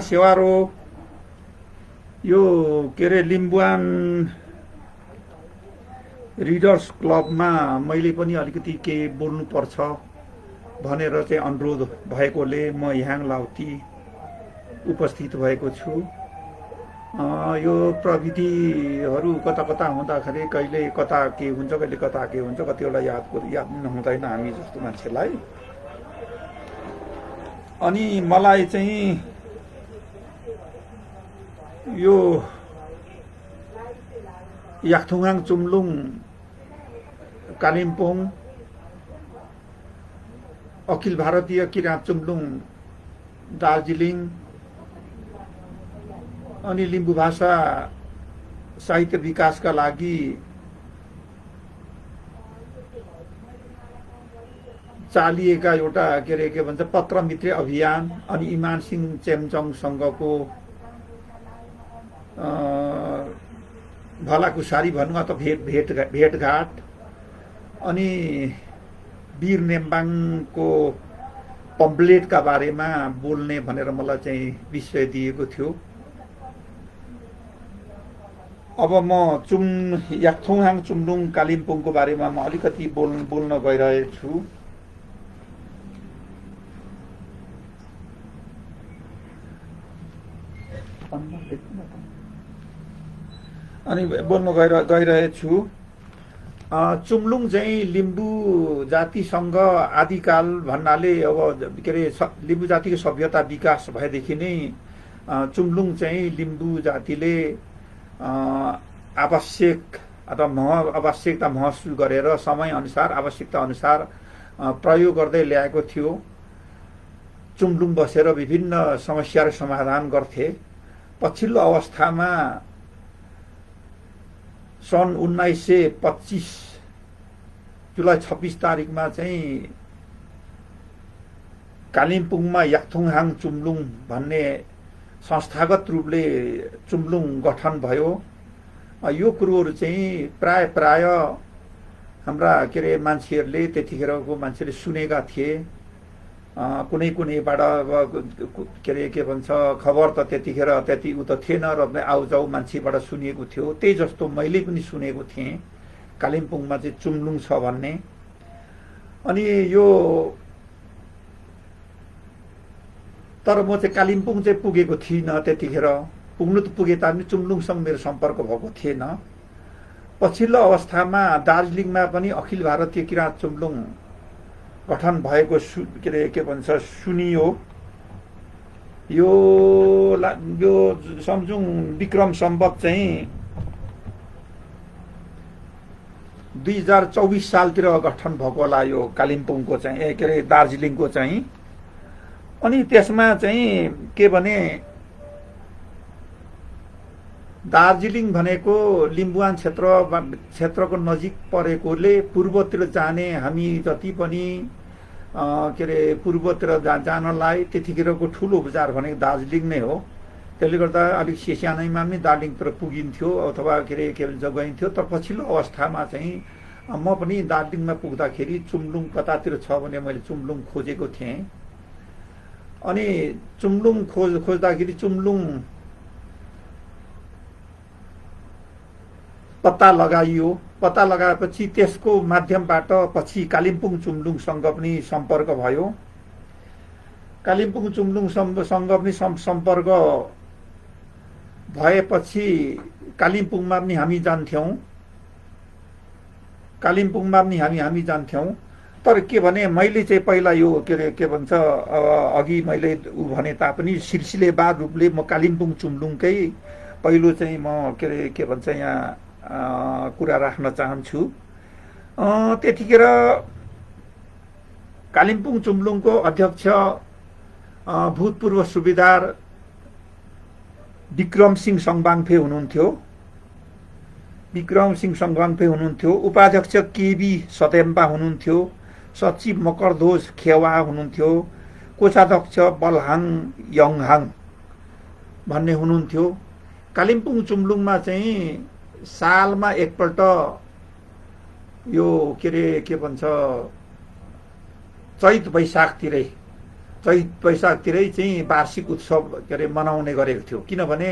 सेवारो यो के अरे लिम्बुवान रिडर्स क्लबमा मैले पनि अलिकति केही बोल्नुपर्छ भनेर चाहिँ अनुरोध भएकोले म यहाँ लाउती उपस्थित भएको छु। यो प्रविधिहरू कता कता हुँदाखेरि कहिले कता के हुन्छ कहिले कता के हुन्छ कतिवटा याद नहुँदैन हामी जस्तो मान्छेलाई। अनि मलाई चाहिँ यो याकथुङहाङ चुम्लुङ कालिम्पोङ अखिल भारतीय किराँत चुम्लुङ दार्जिलिङ अनि लिम्बू भाषा साहित्य विकासका लागि चालिएका एउटा के अरे के भन्छ पत्र मित्र अभियान अनि इमान सिंह चेम्चङसँगको भलाकुसारी भनौँ अथवा भेटघाट अनि वीर नेम्बाङको पम्पलेटका बारेमा बोल्ने भनेर मलाई चाहिँ विषय दिएको थियो। अब म याकथुङहाङ चुम्लुङ कालिम्पोङको बारेमा म अलिकति बोल्न गइरहेछु। अनि बोल्न गइरहेछु। चुम्लुङ चाहिँ लिम्बू जातिसँग आदिकाल भन्नाले अब के अरे लिम्बू जातिको सभ्यता विकास भएदेखि नै चुम्लुङ चाहिँ लिम्बू जातिले आवश्यक अथवा आवश्यकता महसुस गरेर समय अनुसार आवश्यकता अनुसार प्रयोग गर्दै ल्याएको थियो। चुम्लुङ बसेर विभिन्न समस्याहरू समाधान गर्थे। पछिल्लो अवस्थामा सन् 1925 जुलाई 26 तारिकमा चाहिँ कालिम्पोङमा याकथुङहाङ चुम्लुङ भन्ने संस्थागत रूपले चुम्लुङ गठन भयो। यो कुरोहरू चाहिँ प्राय हाम्रा के अरे मान्छेहरूले त्यतिखेरको मान्छेले सुनेका थिए। कुनैबाट के अरे के भन्छ खबर त त्यतिखेर त्यति उ त थिएन र आउजाउ मान्छेबाट सुनिएको थियो। त्यही जस्तो मैले पनि सुनेको थिएँ कालिम्पोङमा चाहिँ चुम्लुङ छ भन्ने। अनि यो तर म चाहिँ कालिम्पोङ चाहिँ पुगेको थिइनँ त्यतिखेर। पुग्नु त पुगे तापनि चुम्लुङसँग मेरो सम्पर्क भएको थिएन। पछिल्लो अवस्थामा दार्जिलिङमा पनि अखिल भारतीय किराँत चुम्लुङ गठन भएको के अरे के भन्छ सुनियो। यो सम्झौँ विक्रम सम्वत चाहिँ 2024 सालतिर गठन भएको होला यो कालिम्पोङको चाहिँ के अरे दार्जिलिङको चाहिँ। अनि त्यसमा चाहिँ के भने दार्जिलिङ भनेको लिम्बुवान क्षेत्रको नजिक परेकोले पूर्वतिर जाने हामी जति पनि के अरे पूर्वतिर जानलाई त्यतिखेरको ठुलो बजार भनेको दार्जिलिङ नै हो। त्यसले गर्दा अलिक सानैमा पनि दार्जिलिङतिर पुगिन्थ्यो अथवा के अरे के भन्छ गइन्थ्यो। तर पछिल्लो अवस्थामा चाहिँ म पनि दार्जिलिङमा पुग्दाखेरि चुम्लुङ कतातिर छ भने मैले चुम्लुङ खोजेको थिएँ। अनि चुम्लुङ खोज्दाखेरि चुम्लुङ पत्ता लगाइयो। पत्ता लगाएपछि त्यसको माध्यमबाट पछि कालिम्पोङ चुम्लुङसँग पनि सम्पर्क भयो। कालिम्पोङ चुम्लुङसँग पनि सम्पर्क भएपछि कालिम्पोङमा पनि हामी जान्थ्यौँ। तर के भने मैले चाहिँ पहिला यो के अरे के भन्छ अघि मैले भने तापनि सिलसिलेवार रूपले म कालिम्पोङ चुम्लुङकै पहिलो चाहिँ म के अरे के भन्छ यहाँ कुरा राख्न चाहन्छु। त्यतिखेर कालिम्पोङ चुम्लुङको अध्यक्ष भूतपूर्व सुबेदार विक्रम सिंह सङ्बाङफे हुनुहुन्थ्यो। उपाध्यक्ष केबी सतेम्बा हुनुहुन्थ्यो। सचिव मकरध्वज खेवा हुनुहुन्थ्यो। कोषाध्यक्ष बलहाङ यङहाङ भन्ने हुनुहुन्थ्यो। कालिम्पोङ चुम्लुङमा चाहिँ सालमा एकपल्ट यो के अरे के भन्छ चैत चैत वैशाखतिरै चाहिँ वार्षिक उत्सव के अरे मनाउने गरेको थियो। किनभने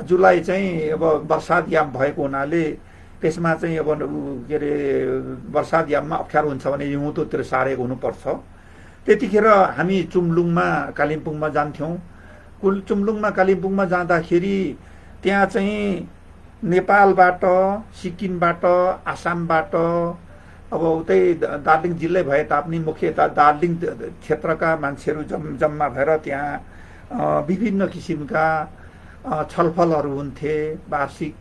जुलाई चाहिँ अब बर्सात याम भएको हुनाले त्यसमा चाहिँ अब के अरे बर्सात याममा अप्ठ्यारो हुन्छ भने हिउँदोतिर सारेको हुनुपर्छ। त्यतिखेर हामी चुम्लुङमा कालिम्पोङमा जान्थ्यौँ। चुम्लुङमा कालिम्पोङमा जाँदाखेरि त्यहाँ चाहिँ नेपालबाट, सिक्किमबाट, आसामबाट, अब उतै दार्जिलिङ जिल्लै भए तापनि मुख्य दार्जिलिङ क्षेत्रका मान्छेहरू जम्मा भएर त्यहाँ विभिन्न किसिमका छलफलहरू हुन्थे, वार्षिक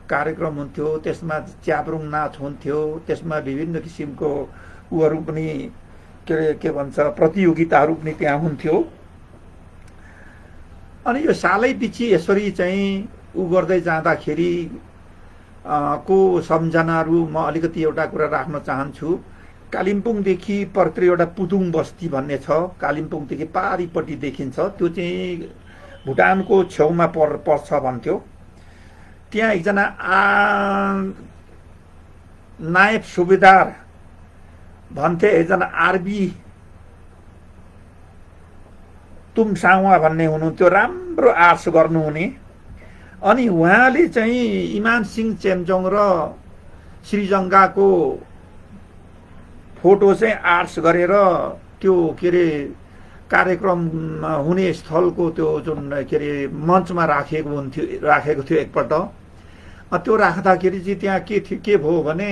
कार्यक्रम हुन्थ्यो। त्यसमा च्याब्रुङ नाच हुन्थ्यो, त्यसमा विभिन्न किसिमको उहरू पनि के भन्छ प्रतियोगिताहरू पनि त्यहाँ हुन्थ्यो। अनि यो सालै पछि यसरी चाहिँ उ गर्दै जाँदाखेरि को सम्झनाहरू म अलिकति एउटा कुरा राख्न चाहन्छु। कालिम्पोङदेखि पर्तिर एउटा पुदुङ बस्ती भन्ने छ, कालिम्पोङदेखि पारिपट्टि देखिन्छ, त्यो चाहिँ भुटानको छेउमा पर्छ भन्थ्यो। त्यहाँ एकजना नायब सुबेदार भन्थे, एकजना आरबी तुम्सावा भन्ने हुनुहुन्थ्यो, राम्रो आर्ट्स गर्नुहुने। अनि उहाँले चाहिँ इमान सिंह चेम्जोङ र श्रीजङ्गाको फोटो चाहिँ आर्ट्स गरेर त्यो के अरे कार्यक्रम हुने स्थलको त्यो जुन के अरे मञ्चमा राखेको थियो एकपल्ट। त्यो राख्दाखेरि चाहिँ त्यहाँ के थियो, के भयो भने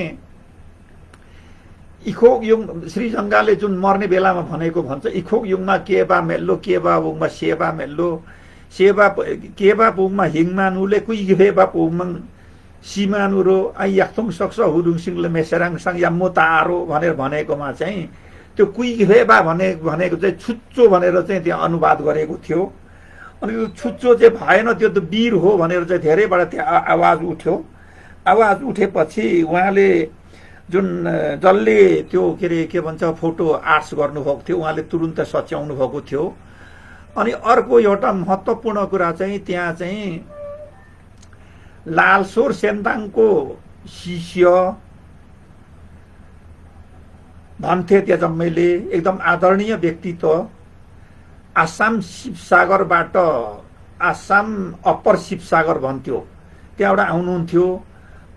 इखोक युङ श्रीजङ्गाले जुन मर्ने बेलामा भनेको भन्छ, इखोक युङमा केबा मेल्लो, केबा बुङमा सेबा मेल्लो, सेबा केबा पुङमा हिङमानुले कुइगेबा पुङमा सिमानु रो आई याक्थुङ सक्छ हुदुङ सिंहले मेसेराङ सँग या मोतारो भनेर भनेकोमा चाहिँ त्यो कुइगेबा भनेको चाहिँ छुच्चो भनेर चाहिँ त्यहाँ अनुवाद गरेको थियो। अनि त्यो छुच्चो चाहिँ भएन, त्यो त वीर हो भनेर चाहिँ धेरैबाट त्यहाँ आवाज उठ्यो। आवाज उठेपछि उहाँले जुन जसले त्यो के अरे के भन्छ फोटो आर्ट्स गर्नुभएको थियो उहाँले तुरुन्त सच्याउनु भएको थियो। अनि अर्को एउटा महत्त्वपूर्ण कुरा चाहिँ त्यहाँ चाहिँ लालसोर सेन्ताङको शिष्य भन्थे त्यहाँ जम्मैले, एकदम आदरणीय व्यक्तित्व, आसाम शिवसागरबाट, आसाम अप्पर शिवसागर भन्थ्यो, त्यहाँबाट आउनुहुन्थ्यो।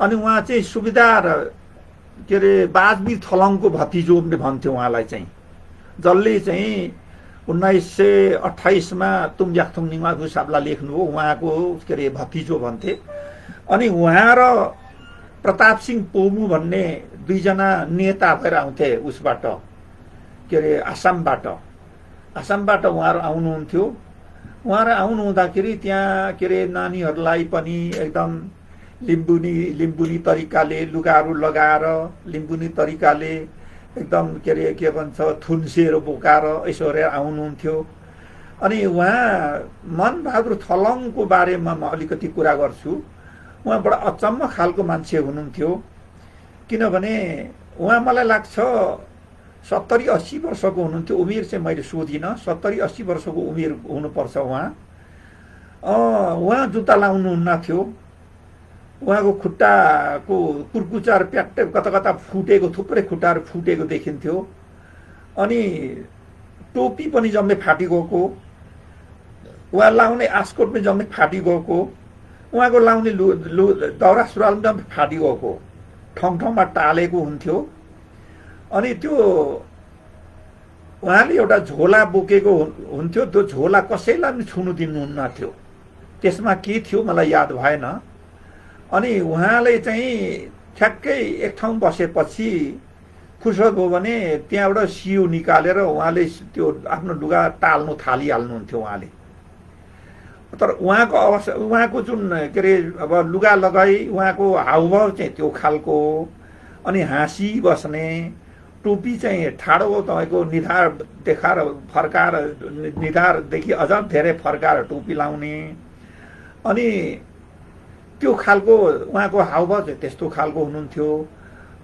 अनि उहाँ चाहिँ सुबेदार के अरे बाजवीर थलङको भतिजो भन्थ्यो उहाँलाई चाहिँ, जसले चाहिँ 1928 मा तुम याक्थुङ निमागु साबला लेख्नुभयो, उहाँको के अरे भतिजो भन्थे। अनि उहाँ र प्रताप सिंह पोमु भन्ने दुईजना नेता भएर आउँथे उसबाट के अरे आसामबाट उहाँहरू आउनुहुन्थ्यो। उहाँहरू आउनुहुँदाखेरि त्यहाँ के अरे नानीहरूलाई पनि एकदम लिम्बुनी तरिकाले लुगाहरू लगाएर, लिम्बुनी तरिकाले एकदम के अरे के भन्छ थुन्सेर बोकाएर यसो आउनुहुन्थ्यो। अनि उहाँ मनबहादुर थलङको बारेमा म अलिकति कुरा गर्छु। उहाँ बडा अचम्म खालको मान्छे हुनुहुन्थ्यो, किनभने उहाँ मलाई लाग्छ 70-80 वर्षको हुनुहुन्थ्यो। उमेर चाहिँ मैले सोधिनँ, 70-80 वर्षको उमेर हुनुपर्छ उहाँ। उहाँ जुत्ता लाउनुहुन्न थियो, उहाँको खुट्टाको कुर्कुचार प्याट्टै कता फुटेको, थुप्रै खुट्टाहरू फुटेको देखिन्थ्यो। अनि टोपी पनि जम्मै फाटिगएको, उहाँ लाउने आस्कोट पनि जम्मै फाटिगएको, उहाँको लाउने दौरा सुरुवाल पनि फाटिगएको, ठाउँमा टालेको हुन्थ्यो। अनि त्यो उहाँले एउटा झोला बोकेको हुन्थ्यो, त्यो झोला कसैलाई पनि छुनु दिनुहुन्न थियो। त्यसमा के थियो मलाई याद भएन। अनि उहाँले चाहिँ ठ्याक्कै एक ठाउँ बसेपछि फुर्सद भयो भने त्यहाँबाट सियो निकालेर उहाँले त्यो आफ्नो लुगा टाल्नु थालिहाल्नुहुन्थ्यो उहाँले। तर उहाँको अवस्था, उहाँको जुन के अरे अब लुगा लगाई उहाँको हाउभाउ चाहिँ त्यो खालको, अनि हाँसी बस्ने, टोपी चाहिँ ठाडो तपाईँको निधार देखाएर फर्काएर, निधारदेखि अझ धेरै फर्काएर टोपी लाउने, अनि त्यो खालको उहाँको हाउभाउ चाहिँ त्यस्तो खालको हुनुहुन्थ्यो।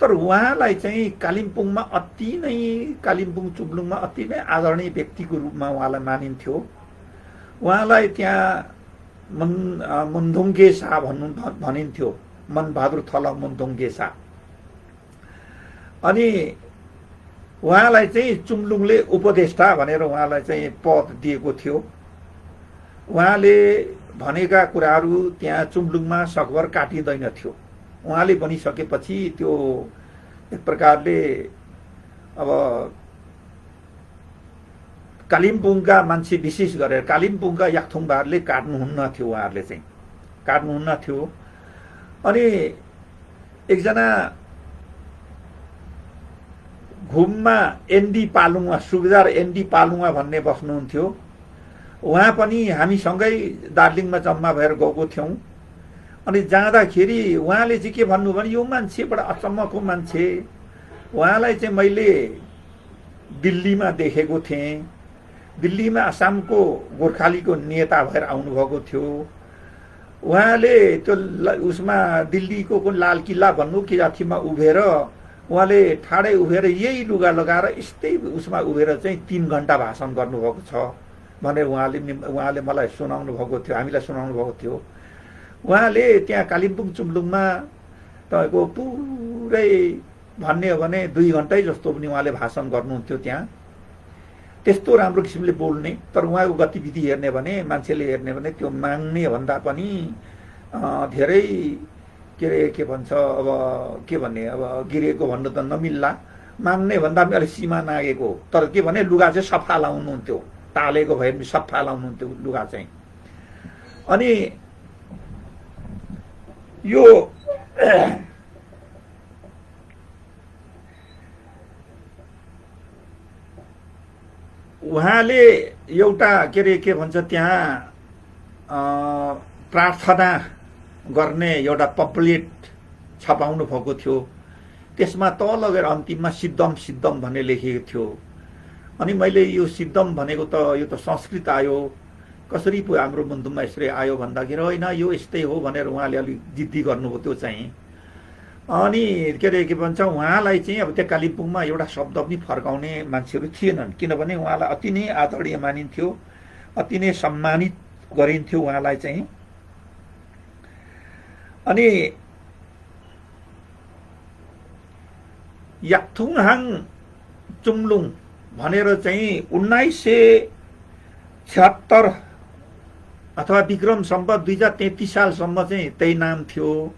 तर उहाँलाई चाहिँ कालिम्पोङमा अति नै, कालिम्पोङ चुम्लुङमा अति नै आदरणीय व्यक्तिको रूपमा उहाँलाई मानिन्थ्यो। उहाँलाई त्यहाँ मुन्धुङ्गे शाह भनिन्थ्यो, मनबहादुर थलङ मुन्धुङ्गे शाह। अनि उहाँलाई चाहिँ चुम्लुङले उपदेष्टा भनेर उहाँलाई चाहिँ पद दिएको थियो। उहाँले भनेका कुराहरू त्यहाँ चुम्लुङमा सकभर काटिँदैन थियो। उहाँले भनिसकेपछि त्यो एक प्रकारले अब कालिम्पोङका मान्छे विशेष गरेर कालिम्पोङका याक्थुङबारले काट्नुहुन्न थियो, उहाँहरूले चाहिँ काट्नुहुन्न थियो। अनि एकजना घुममा एनडी पालुङमा सुबेदार एनडी पालुङमा भन्ने बस्नुहुन्थ्यो। उहाँ पनि हामीसँगै दार्जिलिङमा जम्मा भएर गएको थियौँ। अनि जाँदाखेरि उहाँले चाहिँ के भन्नु भने यो मान्छे बडा अचम्मको मान्छे, उहाँलाई चाहिँ मैले दिल्लीमा देखेको थिएँ। दिल्लीमा आसामको गोर्खालीको नेता भएर आउनुभएको थियो। उहाँले त्यो उसमा दिल्लीको लाल किल्ला भन्नु कि अथीमा उभिएर उहाँले ठाडै उभिएर यही लुगा लगाएर यस्तै उसमा उभिएर चाहिँ 3 घण्टा भाषण गर्नुभएको छ भनेर उहाँले मलाई सुनाउनु भएको थियो, हामीलाई सुनाउनु भएको थियो। उहाँले त्यहाँ कालिम्पोङ चुम्लुङमा तपाईँको पुरै भन्ने हो भने 2 घण्टै जस्तो पनि उहाँले भाषण गर्नुहुन्थ्यो त्यहाँ। त्यस्तो राम्रो किसिमले बोल्ने, तर उहाँको गतिविधि हेर्ने भने मान्छेले हेर्ने भने त्यो माग्ने भन्दा पनि धेरै के भन्छ अब के भन्ने अब गिरेको भन्नु त नमिल्ला, माग्ने भन्दा पनि अलिक सीमा नागेको। तर के भने लुगा चाहिँ सफा लाउनुहुन्थ्यो, टालेको भए पनि सफा लाउनुहुन्थ्यो लुगा चाहिँ। अनि यो उहाँले एउटा के भन्छ त्यहाँ प्रार्थना गर्ने एउटा पम्पलेट छपाउनु भएको थियो। त्यसमा तल लगेर अन्तिममा सिद्धम भन्ने लेखिएको थियो। अनि मैले यो सिद्धम भनेको त यो त संस्कृत आयो, कसरी पो हाम्रो मुन्तुममा यसरी आयो भन्दाखेरि होइन यो यस्तै हो भनेर उहाँले अलिक जिद्दी गर्नुभयो त्यो चाहिँ। अनि के भन्छ उहाँलाई चाहिँ अब त्यो कालिम्पोङमा एउटा शब्द पनि फर्काउने मान्छेहरू थिएनन्, किनभने उहाँलाई अति नै आदरणीय मानिन्थ्यो, अति नै सम्मानित गरिन्थ्यो उहाँलाई चाहिँ। अनि याक्थुङहाङ चुम्लुङ भनेर चाहिँ 1976 अथवा विक्रम सम्वत 2033 सालसम्म चाहिँ त्यही नाम थियो।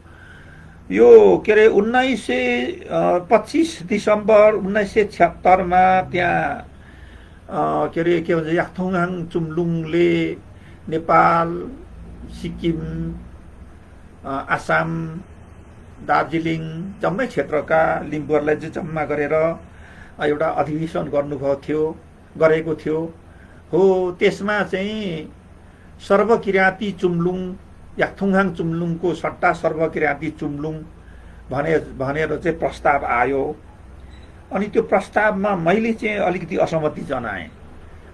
यो 25 दिसम्बर 1976 मा त्यहाँ के भन्छ याक्थुङहाङ चुम्लुङले नेपाल, सिक्किम, आसाम, दार्जिलिङ जम्मै क्षेत्रका लिम्बुहरूलाई चाहिँ जम्मा गरेर एउटा अधिवेशन गरेको थियो हो। त्यसमा चाहिँ सर्वकिराँती चुम्लुङ, याक्थुङहाङ चुम्लुङको सट्टा सर्वकिराँती चुम्लुङ भनेर चाहिँ प्रस्ताव आयो। अनि त्यो प्रस्तावमा मैले चाहिँ अलिकति असहमति जनाएँ।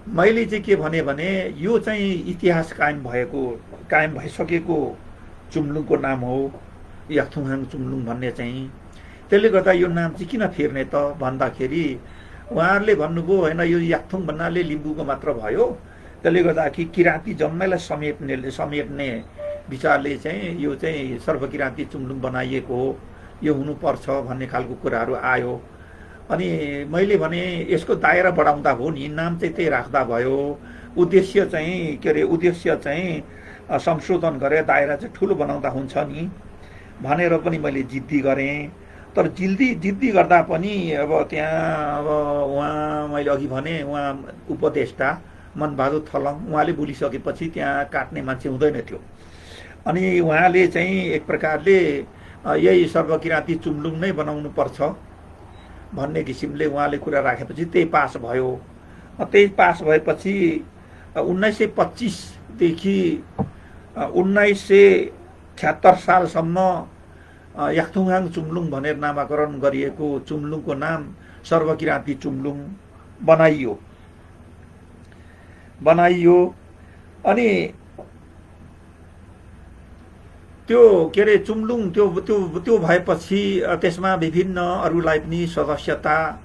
मैले चाहिँ के भने यो चाहिँ इतिहास कायम भइसकेको चुम्लुङको नाम हो याक्थुङहाङ चुम्लुङ भन्ने चाहिँ। त्यसले गर्दा यो नाम चाहिँ किन फेर्ने त भन्दाखेरि उहाँहरूले भन्नुभयो होइन यो याक्थुङ भन्नाले लिम्बूको मात्र भयो, त्यसले गर्दा कि किराँती जम्मैलाई समेट्ने विचारले चाहिँ यो चाहिँ सर्वकिराँती चुम्लुङ बनाइएको हो, यो हुनुपर्छ भन्ने खालको कुराहरू आयो। अनि मैले भने यसको दायरा बढाउँदा हो नि, नाम चाहिँ त्यही राख्दा भयो, उद्देश्य चाहिँ संशोधन गरेर दायरा चाहिँ ठुलो बनाउँदा हुन्छ नि भनेर पनि मैले जिद्दी गरेँ। तर जिद्दी गर्दा पनि अब त्यहाँ अब उहाँ मैले अघि भने उहाँ उपदेष्टा मनबहादुर थलङ उहाँले बोलिसकेपछि त्यहाँ काट्ने मान्छे हुँदैन थियो। अनि उहाँले चाहिँ एक प्रकारले यही सर्वकिराँती चुम्लुङ नै बनाउनु पर्छ भन्ने किसिमले उहाँले कुरा राखेपछि त्यही पास भयो। त्यही पास भएपछि 1925 देखि 1976 सालसम्म याक्थुङहाङ चुम्लुङ भनेर नामाकरण गरिएको चुम्लुङको नाम सर्वकिराँती चुम्लुङ बनाइयो। अनि त्यो चुम्लुङ त्यो भएपछि त्यसमा विभिन्न अरूलाई पनि सदस्यता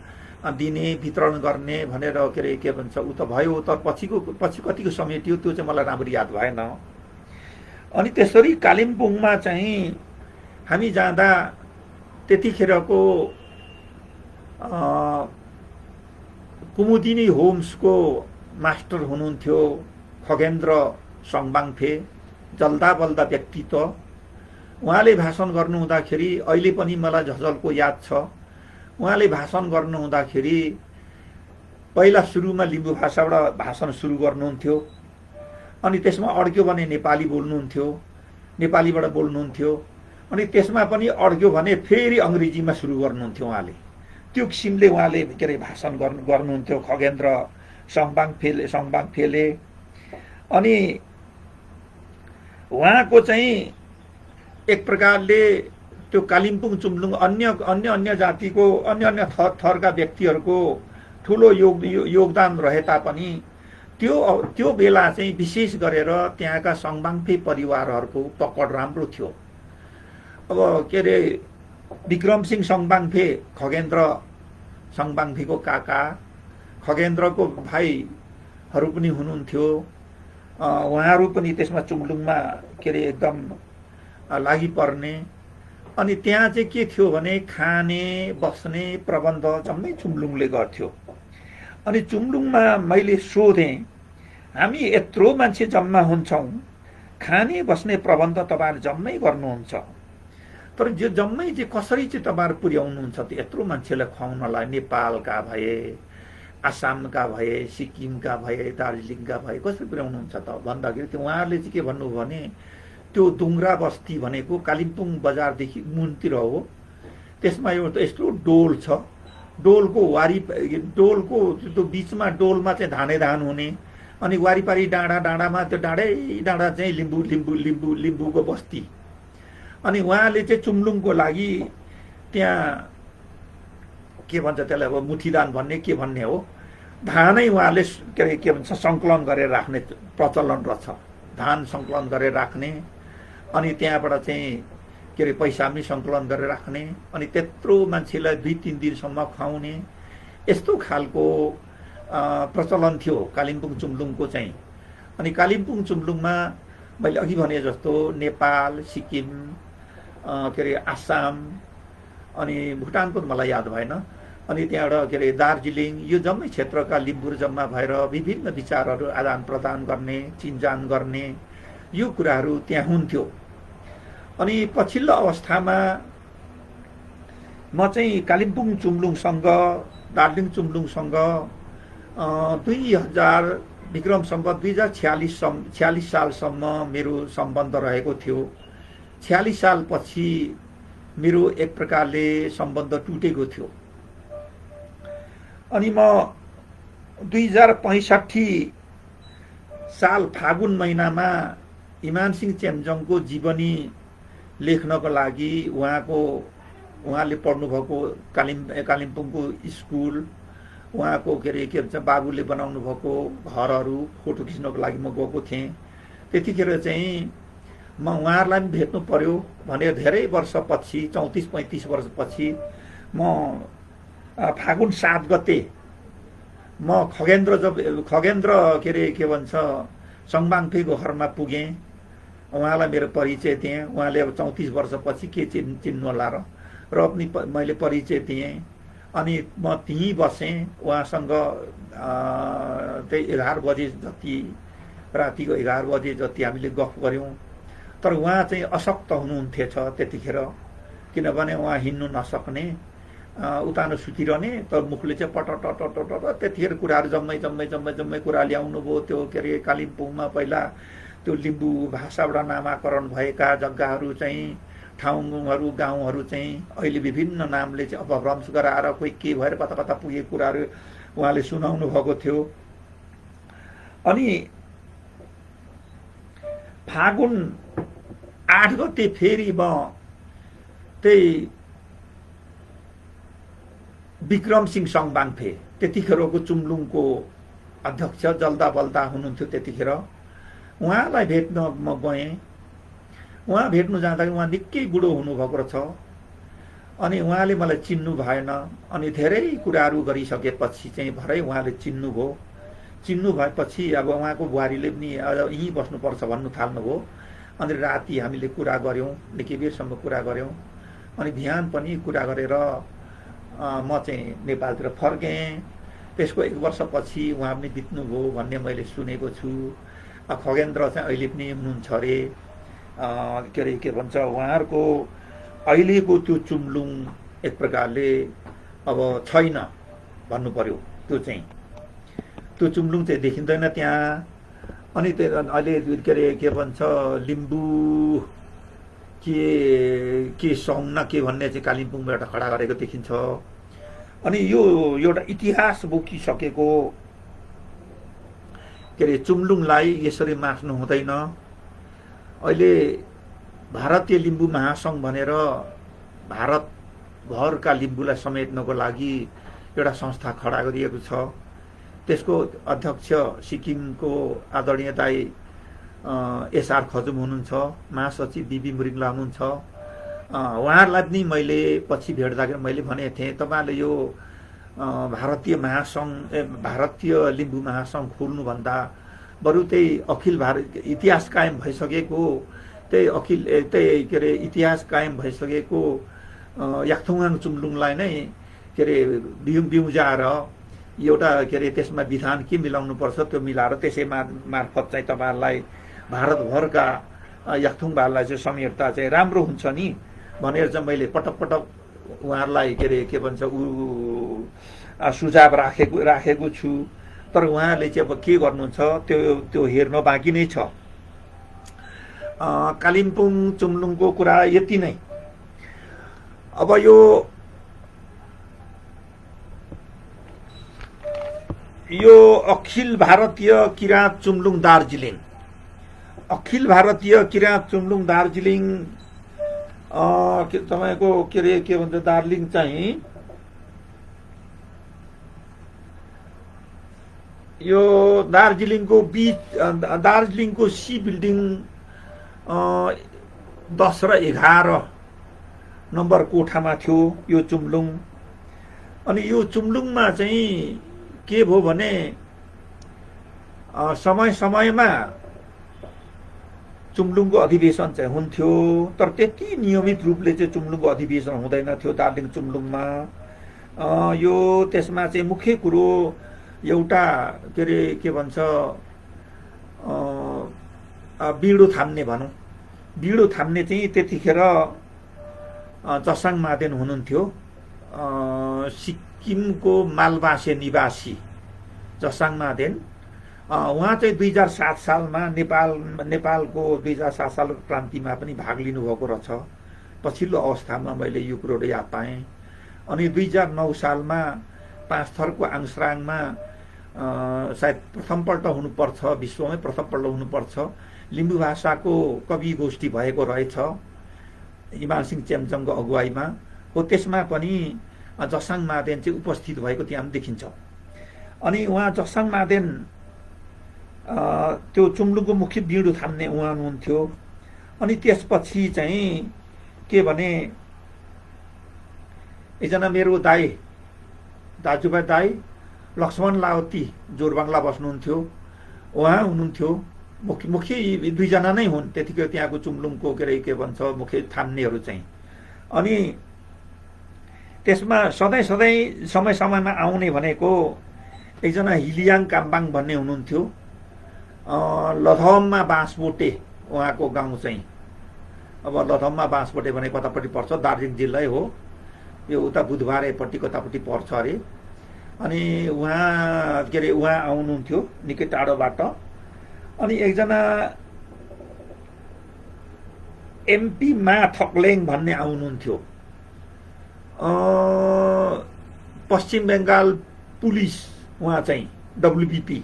दिने वितरण गर्ने भनेर के भन्छ उ त भयो। तर पछि कतिको समय थियो त्यो चाहिँ मलाई राम्ररी याद भएन। अनि त्यसरी कालिम्पोङमा चाहिँ हामी जाँदा त्यतिखेरको कुमुदिनी होम्सको मास्टर हुनुहुन्थ्यो खगेन्द्र सङबाङफे, जल्दा बल्दा व्यक्तित्व। उहाँले भाषण गर्नुहुँदाखेरि अहिले पनि मलाई झझल्को याद छ। उहाँले भाषण गर्नुहुँदाखेरि पहिला सुरुमा लिम्बू भाषाबाट भाषण सुरु गर्नुहुन्थ्यो, अनि त्यसमा अड्क्यो भने नेपाली बोल्नुहुन्थ्यो, नेपालीबाट बोल्नुहुन्थ्यो, अनि त्यसमा पनि अड्क्यो भने फेरि अङ्ग्रेजीमा सुरु गर्नुहुन्थ्यो उहाँले। त्यो किसिमले उहाँले के अरे भाषण गर्नुहुन्थ्यो खगेन्द्र सङबाङफेले। अनि उहाँको चाहिँ एक प्रकारले त्यो कालिम्पोङ चुम्लुङ अन्य जातिको अन्य थरका व्यक्तिहरूको ठुलो योगदान रहे तापनि त्यो बेला चाहिँ विशेष गरेर त्यहाँका सङबाङफे परिवारहरूको पकड राम्रो थियो। अब के अरे विक्रमसिंह सङबाङफे, खगेन्द्र सङबाङफेको काका, खगेन्द्रको भाइहरू पनि हुनुहुन्थ्यो। उहाँहरू पनि त्यसमा चुम्लुङमा के अरे एकदम लागि पर्ने। अनि त्यहाँ चाहिँ के थियो भने खाने बस्ने प्रबन्ध जम्मै चुम्लुङले गर्थ्यो। अनि चुम्लुङमा मैले सोधेँ, हामी यत्रो मान्छे जम्मा हुन्छौँ, खाने बस्ने प्रबन्ध तपाईँहरू जम्मै गर्नुहुन्छ, तर यो जम्मै चाहिँ कसरी चाहिँ तपाईँहरू पुर्याउनुहुन्छ त यत्रो मान्छेलाई खुवाउनलाई? नेपालका भए, आसामका भए, सिक्किमका भए, दार्जिलिङका भए, कसरी पुर्याउनुहुन्छ त भन्दाखेरि त्यो उहाँहरूले चाहिँ के भन्नुभयो भने त्यो डुङ्ग्रा बस्ती भनेको कालिम्पोङ बजारदेखि मुनतिर हो। त्यसमा एउटा यस्तो डोल छ, डोलको त्यो बिचमा डोलमा चाहिँ धान हुने, अनि वारिपारि डाँडामा त्यो डाँडा चाहिँ लिम्बूको बस्ती। अनि उहाँले चाहिँ चुम्लुङको लागि त्यहाँ के भन्छ त्यसलाई, अब मुठीदान भन्ने के भन्ने हो, धानै उहाँले के भन्छ सङ्कलन गरेर राख्ने प्रचलन रहेछ। धान सङ्कलन गरेर राख्ने, अनि त्यहाँबाट चाहिँ के अरे पैसा पनि सङ्कलन गरेर राख्ने, अनि त्यत्रो मान्छेलाई 2-3 दिनसम्म खुवाउने, यस्तो खालको प्रचलन थियो कालिम्पोङ चुम्लुङको चाहिँ। अनि कालिम्पोङ चुम्लुङमा मैले अघि भने जस्तो नेपाल, सिक्किम, के अरे आसाम, अनि भुटानको मलाई याद भएन, अनि त्यहाँबाट के अरे दार्जिलिङ, यो जम्मै क्षेत्रका लिम्बूहरू जम्मा भएर विभिन्न विचारहरू आदान प्रदान गर्ने, चिनजान गर्ने, यो कुराहरू त्यहाँ हुन्थ्यो। अनि पछिल्लो अवस्थामा म चाहिँ कालिम्पोङ चुम्लुङसँग, दार्जिलिङ चुम्लुङसँग 2000 विक्रम सम्वत 2046 सालसम्म मेरो सम्बन्ध रहेको थियो। 46 सालपछि मेरो एक प्रकारले सम्बन्ध टुटेको थियो। अनि म 2065 साल फागुन महिनामा इमानसिंह चेम्जोङको जीवनी लेख्नको लागि उहाँले पढ्नुभएको कालिम्पोङको स्कुल, उहाँको के भन्छ बाबुले बनाउनु भएको घरहरू फोटो खिच्नको लागि म गएको थिएँ। त्यतिखेर चाहिँ म उहाँहरूलाई पनि भेट्नु पर्यो भनेर धेरै वर्षपछि, 34-35 वर्षपछि म फागुन 7 गते म खगेन्द्र के भन्छ सङबाङफेको घरमा पुगेँ। उहाँलाई मेरो परिचय दिएँ। उहाँले अब 34 वर्षपछि के चिन्नु होला र पनि मैले परिचय दिएँ। अनि म त्यहीँ बसेँ उहाँसँग। त्यही 11 बजे जति, रातिको 11 बजे जति हामीले गफ गऱ्यौँ। तर उहाँ चाहिँ अशक्त हुनुहुन्थेछ त्यतिखेर, किनभने उहाँ हिँड्नु नसक्ने, उतानो सुतिरहने, तर मुखले चाहिँ पटट त्यतिखेर कुराहरू जम्मै कुरा ल्याउनु भयो। त्यो के अरे कालिम्पोङमा पहिला त्यो लिम्बू भाषाबाट नामाकरण भएका जग्गाहरू चाहिँ, ठाउँहरू, गाउँहरू चाहिँ अहिले विभिन्न नामले चाहिँ अपभ्रंश गराएर कोही के भएर कता पुगेको कुराहरू उहाँले सुनाउनु भएको थियो। अनि फागुन 8 गते फेरि म त्यही विक्रमसिंह सङबाङफे, त्यतिखेरको चुम्लुङको अध्यक्ष जल्दा बल्दा हुनुहुन्थ्यो त्यतिखेर, उहाँलाई भेट्न म गएँ। उहाँ भेट्नु जाँदाखेरि उहाँ निकै बुढो हुनुभएको रहेछ। अनि उहाँले मलाई चिन्नु भएन। अनि धेरै कुराहरू गरिसकेपछि चाहिँ भरै उहाँले चिन्नुभयो। चिन्नु भएपछि अब उहाँको बुहारीले पनि यहीँ बस्नुपर्छ भन्नु थाल्नुभयो। अनि राति हामीले कुरा गऱ्यौँ, निकै बेरसम्म कुरा गऱ्यौँ। अनि बिहान पनि कुरा गरेर म चाहिँ नेपालतिर फर्केँ। त्यसको 1 वर्षपछि उहाँ पनि बित्नुभयो भन्ने मैले सुनेको छु। खगेन्द्र चाहिँ अहिले पनि हुनुहुन्छ अरे। के भन्छ उहाँहरूको अहिलेको त्यो चुम्लुङ एक प्रकारले अब छैन भन्नु पर्यो। त्यो चुम्लुङ चाहिँ देखिँदैन त्यहाँ। अनि अहिले के भन्छ लिम्बू के सङ न के भन्ने चाहिँ कालिम्पोङबाट खडा गरेको देखिन्छ। अनि यो एउटा इतिहास बोकिसकेको चुम्लुङलाई यसरी मार्नु हुँदैन। अहिले भारतीय लिम्बू महासङ्घ भनेर भारतभरका लिम्बूलाई समेट्नको लागि एउटा संस्था खडा गरिएको छ। त्यसको अध्यक्ष सिक्किमको आदरणीय दाई एसआर खजुम हुनुहुन्छ, महासचिव बिबी मुरिङला हुनुहुन्छ। उहाँहरूलाई पनि मैले पछि भेट्दाखेरि मैले भनेको थिएँ, तपाईँहरूले यो भारतीय लिम्बू महासङ्घ खोल्नुभन्दा बरु त्यही अखिल भारत इतिहास कायम भइसकेको त्यही इतिहास कायम भइसकेको याक्थुङआङ चुम्लुङलाई नै बिउजाएर एउटा त्यसमा विधान के मिलाउनु पर्छ त्यो मिलाएर त्यसै मार्फत चाहिँ तपाईँहरूलाई भारतभरका याक्थुङहरूलाई चाहिँ समेट्दा चाहिँ राम्रो हुन्छ नि भनेर चाहिँ मैले पटक पटक उहाँहरूलाई के भन्छ सुझाव राखेको छु। तर उहाँले चाहिँ अब के गर्नुहुन्छ त्यो हेर्न बाँकी नै छ। कालिम्पोङ चुम्लुङको कुरा यति नै। अब यो अखिल भारतीय किराँत चुम्लुङ दार्जिलिङ, अखिल भारतीय किराँत चुम्लुङ दार्जिलिङ तपाईँको के भन्छ दार्जिलिङ चाहिँ यो दार्जिलिङको सी बिल्डिङ 10 र 11 नम्बर कोठामा थियो यो चुम्लुङ। अनि यो चुम्लुङमा चाहिँ के भयो भने समय समयमा चुम्लुङको अधिवेशन चाहिँ हुन्थ्यो, तर त्यति नियमित रूपले चाहिँ चुम्लुङको अधिवेशन हुँदैन थियो दार्जिलिङ चुम्लुङमा। यो त्यसमा चाहिँ मुख्य कुरो एउटा के भन्छ बिँडो थाम्ने भनौँ, बिँडो थाम्ने चाहिँ त्यतिखेर जसाङ मादेन हुनुहुन्थ्यो, सिक्किमको मालबाँसे निवासी जसाङ मादेन। उहाँ चाहिँ 2007 सालमा नेपालको 2007 साल क्रान्तिमा पनि भाग लिनुभएको रहेछ। पछिल्लो अवस्थामा मैले यो कुरो याद पाएँ। अनि 2009 सालमा 5 थरको आङस्राङमा सायद प्रथमपल्ट हुनुपर्छ, विश्वमै प्रथमपल्ट हुनुपर्छ, लिम्बू भाषाको कवि गोष्ठी भएको रहेछ हिमालसिंह चेम्चङको अगुवाईमा हो। त्यसमा पनि जसाङ मादेन चाहिँ उपस्थित भएको त्यहाँ पनि देखिन्छ। अनि उहाँ जसाङ मादेन त्यो चुम्लुङको मुख्य बिँडो थाम्ने उहाँ हुनुहुन्थ्यो। अनि त्यसपछि चाहिँ के भने एकजना मेरो दाजुभाइ दाई लक्ष्मण लावती जोरबाङ्ला बस्नुहुन्थ्यो, उहाँ हुनुहुन्थ्यो। मुख्य 2 जना नै हुन् त्यतिकै त्यहाँको चुम्लुङको के भन्छ मुख्य थाम्नेहरू चाहिँ। अनि त्यसमा सधैँ समय समयमा आउने भनेको एकजना हिलियाङ काम्बाङ भन्ने हुनुहुन्थ्यो। लथममा बाँसबोटे उहाँको गाउँ चाहिँ। अब लथममा बाँसबोटे भने कतापट्टि पर्छ, दार्जिलिङ जिल्लै हो यो, उता बुधबारेपट्टि कतापट्टि पर्छ अरे। अनि उहाँ उहाँ आउनुहुन्थ्यो निकै टाढोबाट। अनि एकजना एमपी मा थक्लेङ भन्ने आउनुहुन्थ्यो, पश्चिम बङ्गाल पुलिस उहाँ चाहिँ डब्लुबिपी।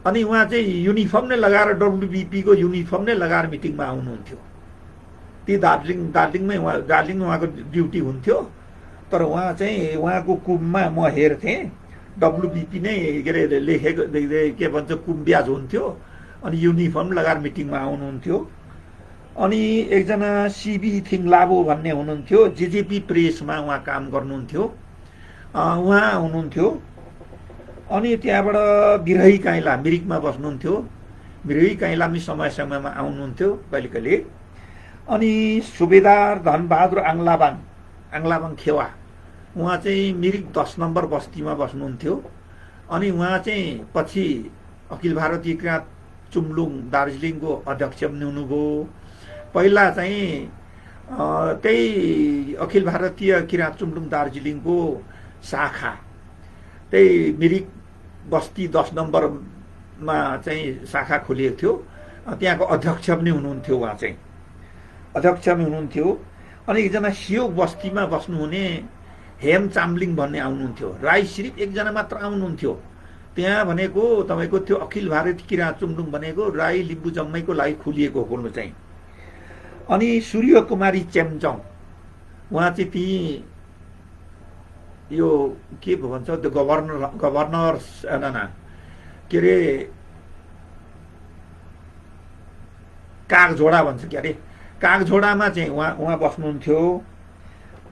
अनि उहाँ चाहिँ युनिफर्म नै लगाएर डब्लुबिपीको युनिफर्म नै लगाएर मिटिङमा आउनुहुन्थ्यो। ती दार्जिलिङमै उहाँको ड्युटी हुन्थ्यो। तर उहाँ चाहिँ उहाँको कुममा म हेर्थेँ डब्लुबिपी नै लेखेको के भन्छ कुम ब्याज हुन्थ्यो। अनि युनिफर्म लगाएर मिटिङमा आउनुहुन्थ्यो। अनि एकजना सिबी थिङलाबो भन्ने हुनुहुन्थ्यो, जेजेपी प्रेसमा उहाँ काम गर्नुहुन्थ्यो, उहाँ हुनुहुन्थ्यो। अनि त्यहाँबाट बिरही काइला मिरिकमा बस्नुहुन्थ्यो, बिरही काइला पनि समय समयमा आउनुहुन्थ्यो कहिले कहिले। अनि सुबेदार धनबहादुर आङलाबाङ खेवा उहाँ चाहिँ मिरिक 10 नम्बर बस्तीमा बस्नुहुन्थ्यो। अनि उहाँ चाहिँ पछि अखिल भारतीय किराँत चुम्लुङ दार्जिलिङको अध्यक्ष पनि हुनुभयो। पहिला चाहिँ त्यही अखिल भारतीय किराँत चुम्लुङ दार्जिलिङको शाखा त्यही मिरिक बस्ती 10 नम्बरमा चाहिँ शाखा खोलिएको थियो। त्यहाँको अध्यक्ष पनि हुनुहुन्थ्यो, उहाँ चाहिँ अध्यक्ष पनि हुनुहुन्थ्यो। अनि एकजना सियोक बस्तीमा बस्नुहुने हेम चाम्लिङ भन्ने आउनुहुन्थ्यो। राई सिर्फ एकजना मात्र आउनुहुन्थ्यो। त्यहाँ भनेको तपाईँको त्यो अखिल भारतीय किराँत चुम्लुङ भनेको राई लिम्बू जम्मैको लागि खोलिएको खोल्नु चाहिँ। अनि सूर्य कुमारी चेम्चङ उहाँ चाहिँ ती यो के भन्छ त्यो गभर्नर के अरे कागझोडा भन्छ के अरे कागझोडामा चाहिँ उहाँ बस्नुहुन्थ्यो।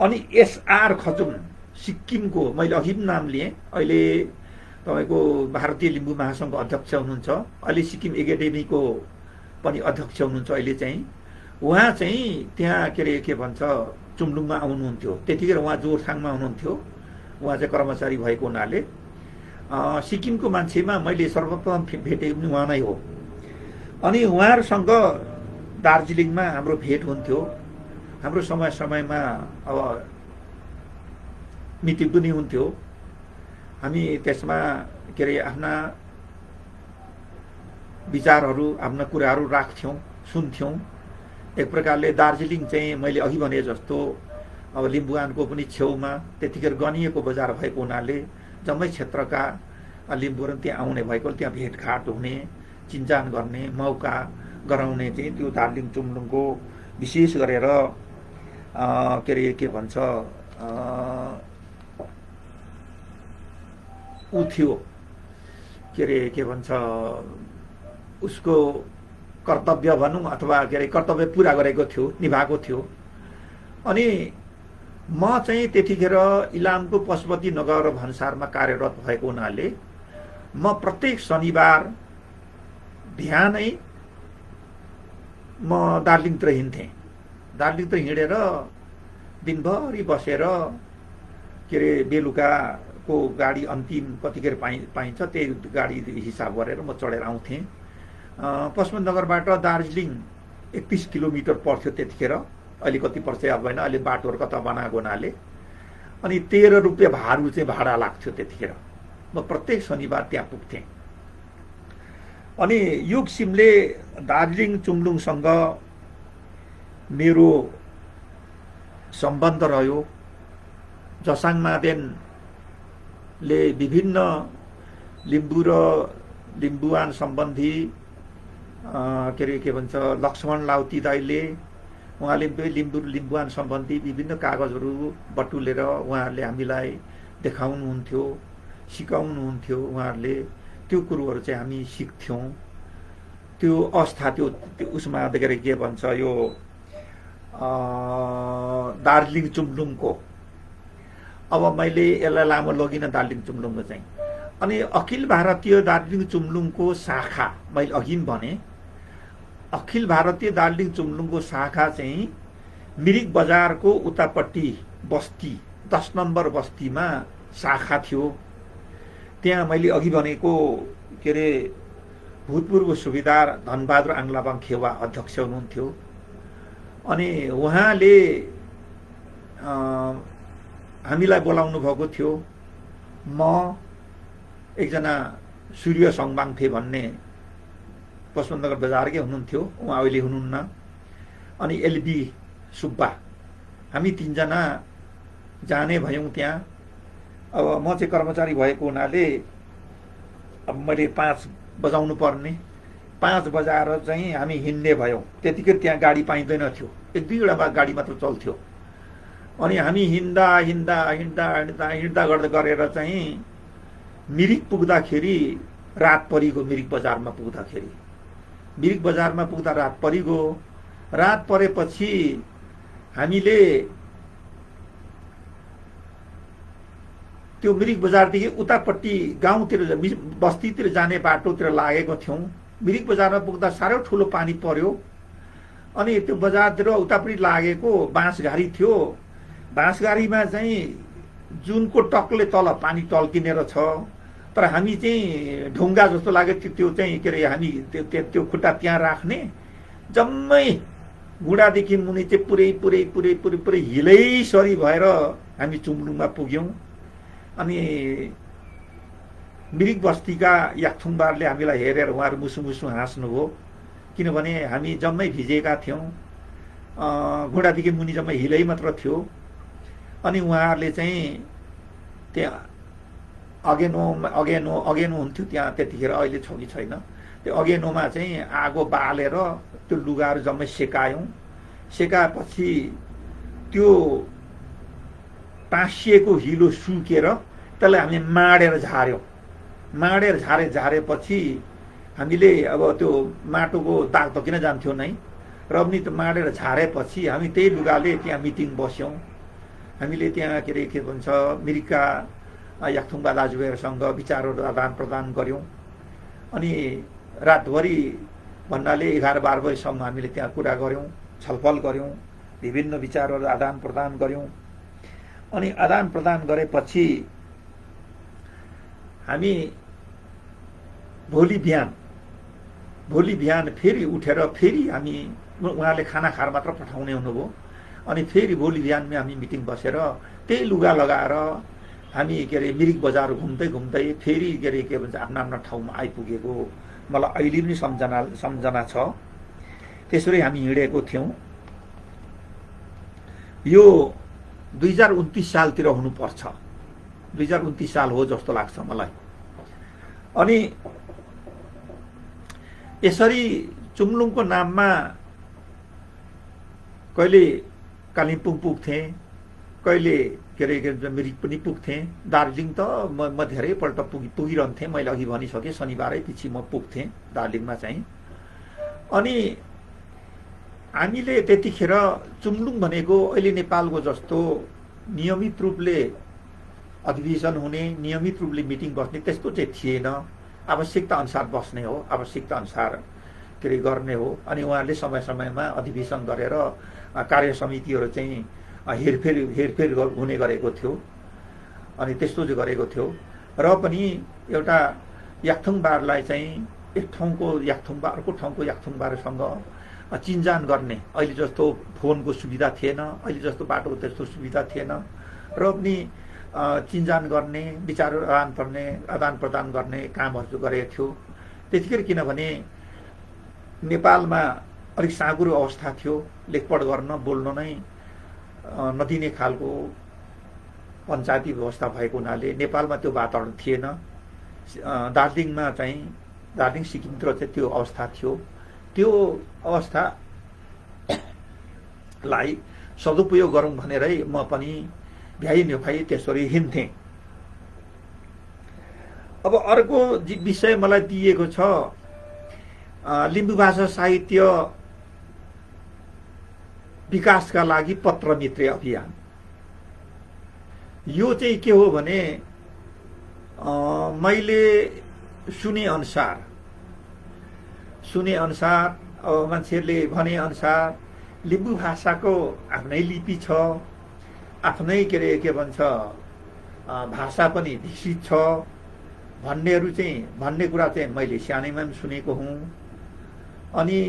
अनि एसआर खजुम सिक्किमको, मैले अघि पनि नाम लिएँ, अहिले तपाईँको भारतीय लिम्बू महासङ्घको अध्यक्ष हुनुहुन्छ। अहिले सिक्किम एकाडेमीको पनि अध्यक्ष हुनुहुन्छ अहिले चाहिँ। उहाँ चाहिँ त्यहाँ के अरे के भन्छ चुम्लुङमा आउनुहुन्थ्यो। त्यतिखेर उहाँ जोरथाङमा हुनुहुन्थ्यो। उहाँ चाहिँ कर्मचारी भएको हुनाले सिक्किमको मान्छेमा मैले सर्वप्रथम भेटेको पनि उहाँ नै हो। अनि उहाँहरूसँग दार्जिलिङमा हाम्रो भेट हुन्थ्यो। हाम्रो समयमा अब मिटिङ पनि हुन्थ्यो। हामी त्यसमा के अरे आफ्ना विचारहरू आफ्ना कुराहरू राख्थ्यौँ, सुन्थ्यौँ। एक प्रकारले दार्जिलिङ चाहिँ मैले अघि भने जस्तो अब लिम्बुवानको पनि छेउमा त्यतिखेर गनिएको बजार भएको हुनाले जम्मै क्षेत्रका लिम्बुवान त्यहाँ आउने भएको, त्यहाँ भेटघाट हुने, चिन्जान गर्ने मौका गराउने चाहिँ त्यो दार्जिलिङ चुम्लुङको विशेष गरेर के अरे के भन्छ ऊ थियो के अरे के भन्छ उसको कर्तव्य भनौँ अथवा के अरे कर्तव्य पुरा गरेको थियो, निभाएको थियो। अनि म चाहिँ त्यतिखेर इलामको पशुपति नगर भन्सारमा कार्यरत भएको हुनाले म प्रत्येक शनिबार बिहानै म दार्जिलिङतिर हिँड्थेँ। दार्जिलिङतिर हिँडेर दिनभरि बसेर के अरे बेलुकाको गाडी अन्तिम कतिखेर पाइन्छ त्यही गाडी हिसाब गरेर म चढेर आउँथेँ। पशुपति नगरबाट दार्जिलिङ 31 किलोमिटर पर्थ्यो त्यतिखेर। अहिले कति पर्छ याद भएन, अहिले बाटोहरू कता बनाएको हुनाले। अनि 13 रुपियाँ भाडा चाहिँ भाडा लाग्थ्यो त्यतिखेर। म प्रत्येक शनिबार त्यहाँ पुग्थेँ। अनि यो किसिमले दार्जिलिङ चुम्लुङसँग मेरो सम्बन्ध रह्यो। जसाङ मादेनले विभिन्न लिम्बू र लिम्बुवान सम्बन्धी के अरे के भन्छ लक्ष्मण लाउती दाइले उहाँले लिम्बुवान सम्बन्धी विभिन्न कागजहरू बटुलेर उहाँहरूले हामीलाई देखाउनुहुन्थ्यो, सिकाउनुहुन्थ्यो। उहाँहरूले त्यो कुरोहरू चाहिँ हामी सिक्थ्यौँ। त्यो अवस्था त्यो उसमा देखेर के भन्छ यो दार्जिलिङ चुम्लुङको अब मैले यसलाई लामो लगिनँ दार्जिलिङ चुम्लुङको चाहिँ। अनि अखिल भारतीय दार्जिलिङ चुम्लुङको शाखा मैले अघि पनि भने अखिल भारतीय दार्जिलिङ चुम्लुङको शाखा चाहिँ मिरिक बजारको उतापट्टि बस्ती 10 नम्बर बस्तीमा शाखा थियो। त्यहाँ मैले अघि भनेको के अरे भूतपूर्व सुबेदार धनबहादुर आङ्लाबाङ खेवा अध्यक्ष हुनुहुन्थ्यो। अनि उहाँले हामीलाई बोलाउनु भएको थियो। म एकजना सूर्य सङबाङथे भन्ने पशुपति नगर बजारकै हुनुहुन्थ्यो, उहाँ अहिले हुनुहुन्न। अनि एलबी सुब्बा, हामी 3 जना जाने भयौँ त्यहाँ। अब म चाहिँ कर्मचारी भएको हुनाले अब मैले 5 बजाउनु पर्ने, 5 बजाएर चाहिँ हामी हिँड्ने भयौँ। त्यतिकै त्यहाँ गाडी पाइँदैन थियो, 1-2वटा गाडी मात्र चल्थ्यो। अनि हामी हिँड्दा गरेर चाहिँ मिरिक पुग्दाखेरि रात परिगयो। मिरिक बजारमा पुग्दा रात परिगयो। रात परेपछि हामीले त्यो मिरिक बजारदेखि उतापट्टि गाउँतिर बस्तीतिर जाने बाटोतिर लागेको थियौँ। मिरिक बजारमा पुग्दा साह्रै ठुलो पानी पर्यो। अनि त्यो बजारतिर उतापट्टि लागेको बाँसघारी थियो। बाँसघारीमा चाहिँ जुनको टकले तल पानी टल्किनेर छ। तर हामी चाहिँ ढुङ्गा जस्तो लाग्यो त्यो चाहिँ के अरे हामी त्यो खुट्टा त्यहाँ राख्ने जम्मै गुडादेखि मुनि चाहिँ पुरै पुरै पुरै पुरै पुरै हिलैसरी भएर हामी चुम्लुङमा पुग्यौँ। अनि मिरिक बस्तीका याक्थुङबारले हामीलाई हेरेर उहाँहरू मुसु मुसु हाँस्नुभयो, किनभने हामी जम्मै भिजेका थियौँ। घुँडादेखि मुनि जम्मै हिलै मात्र थियो। अनि उहाँहरूले चाहिँ त्यहाँ अगेनो हुन्थ्यो त्यहाँ त्यतिखेर, अहिले छ कि छैन। त्यो अगेनोमा चाहिँ आगो बालेर त्यो लुगाहरू जम्मै सेकायौँ। सेकाएपछि त्यो टाँसिएको हिलो सुकेर त्यसलाई हामी माडेर झार्यौँ। माडेर झारेपछि हामीले अब त्यो माटोको दाग त किन जान्थ्यो नै, र पनि त्यो माडेर झारेपछि हामी त्यही लुगाले त्यहाँ मिटिङ बस्यौँ। हामीले त्यहाँ के भन्छ मिरिकका याक्थुङबा दाजुभाइहरूसँग विचारहरू आदान प्रदान गऱ्यौँ। अनि रातभरि भन्नाले 11-12 बजीसम्म हामीले त्यहाँ कुरा गऱ्यौँ, छलफल गऱ्यौँ, विभिन्न विचारहरू आदान प्रदान गऱ्यौँ। अनि आदान प्रदान गरेपछि हामी भोलि बिहान फेरि उठेर फेरि हामी, उहाँले खाना खाएर मात्र पठाउने हुनुभयो। अनि फेरि भोलि बिहानमा हामी मिटिङ बसेर त्यही लुगा लगाएर हामी के अरे मिरिक बजार घुम्दै घुम्दै फेरि के भन्छ आफ्ना ठाउँमा आइपुगेको मलाई अहिले पनि सम्झना छ। त्यसरी हामी हिँडेको थियौँ। यो 2029 सालतिर हुनुपर्छ, 2029 साल हो जस्तो लाग्छ मलाई। अनि यसरी चुम्लुङको नाममा कहिले कालिम्पोङ पुग्थेँ, कहिले के अरे मिरिक पनि पुग्थेँ। दार्जिलिङ त म धेरैपल्ट पुगिरहन्थेँ। मैले अघि भनिसकेँ, शनिबारै पछि म पुग्थेँ दार्जिलिङमा चाहिँ। अनि हामीले त्यतिखेर चुम्लुङ भनेको अहिले नेपालको जस्तो नियमित रूपले अधिवेशन हुने, नियमित रूपले मिटिङ बस्ने त्यस्तो चाहिँ थिएन। आवश्यकता अनुसार बस्ने हो, आवश्यकता अनुसार के अरे गर्ने हो। अनि उहाँहरूले समय समयमा अधिवेशन गरेर कार्य समितिहरू चाहिँ हेरफेर हुने गरेको थियो। अनि त्यस्तो चाहिँ गरेको थियो। र पनि एउटा याक्थुङबारलाई चाहिँ एक ठाउँको याक्थुङबा अर्को ठाउँको याक्थुङबारसँग चिन्जान गर्ने, अहिले जस्तो फोनको सुविधा थिएन, अहिले जस्तो बाटोको त्यस्तो सुविधा थिएन। र पनि चिन्जान गर्ने, विचारहरू आदान प्रदान गर्ने कामहरू गरेको थियो त्यतिखेर। किनभने नेपालमा अलिक साँघुरो अवस्था थियो, लेखपढ गर्न बोल्न नै नदिने खालको पञ्चायती व्यवस्था भएको हुनाले नेपालमा त्यो वातावरण थिएन। दार्जिलिङमा चाहिँ दार्जिलिङ सिक्किमतिर चाहिँ त्यो अवस्था थियो। त्यो अवस्थालाई सदुपयोग गरौँ भनेरै म पनि भ्याइ त्यसरी हिँड्थेँ। अब अर्को विषय मलाई दिएको छ लिम्बू भाषा साहित्य विकासका लागि पत्र मित्र अभियान। यो चाहिँ के हो भने मैले सुने अनुसार अब मान्छेहरूले भने अनुसार लिम्बू भाषाको आफ्नै लिपि छ, आफ्नै के भन्छ भाषा पनि विकसित छ भन्ने कुरा चाहिँ मैले सानैमा पनि सुनेको हुँ। अनि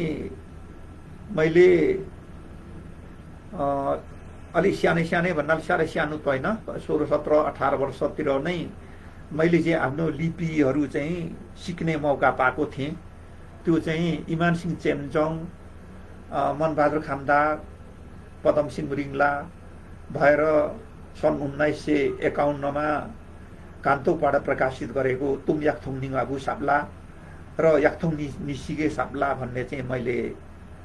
मैले अलिक सानै भन्नाले साह्रै सानो त होइन, 16, 17, 18 वर्षतिर नै मैले चाहिँ आफ्नो लिपिहरू चाहिँ सिक्ने मौका पाएको थिएँ। त्यो चाहिँ इमान सिंह चेम्जोङ, मनबहादुर खामदार, पदमसिंह रिङ्ला भएर सन् 1951मा कान्तोकबाट प्रकाशित गरेको तुम याक्थुङ निङाबु साप्ला र याक्थुङ निसिगे साप्ला भन्ने चाहिँ मैले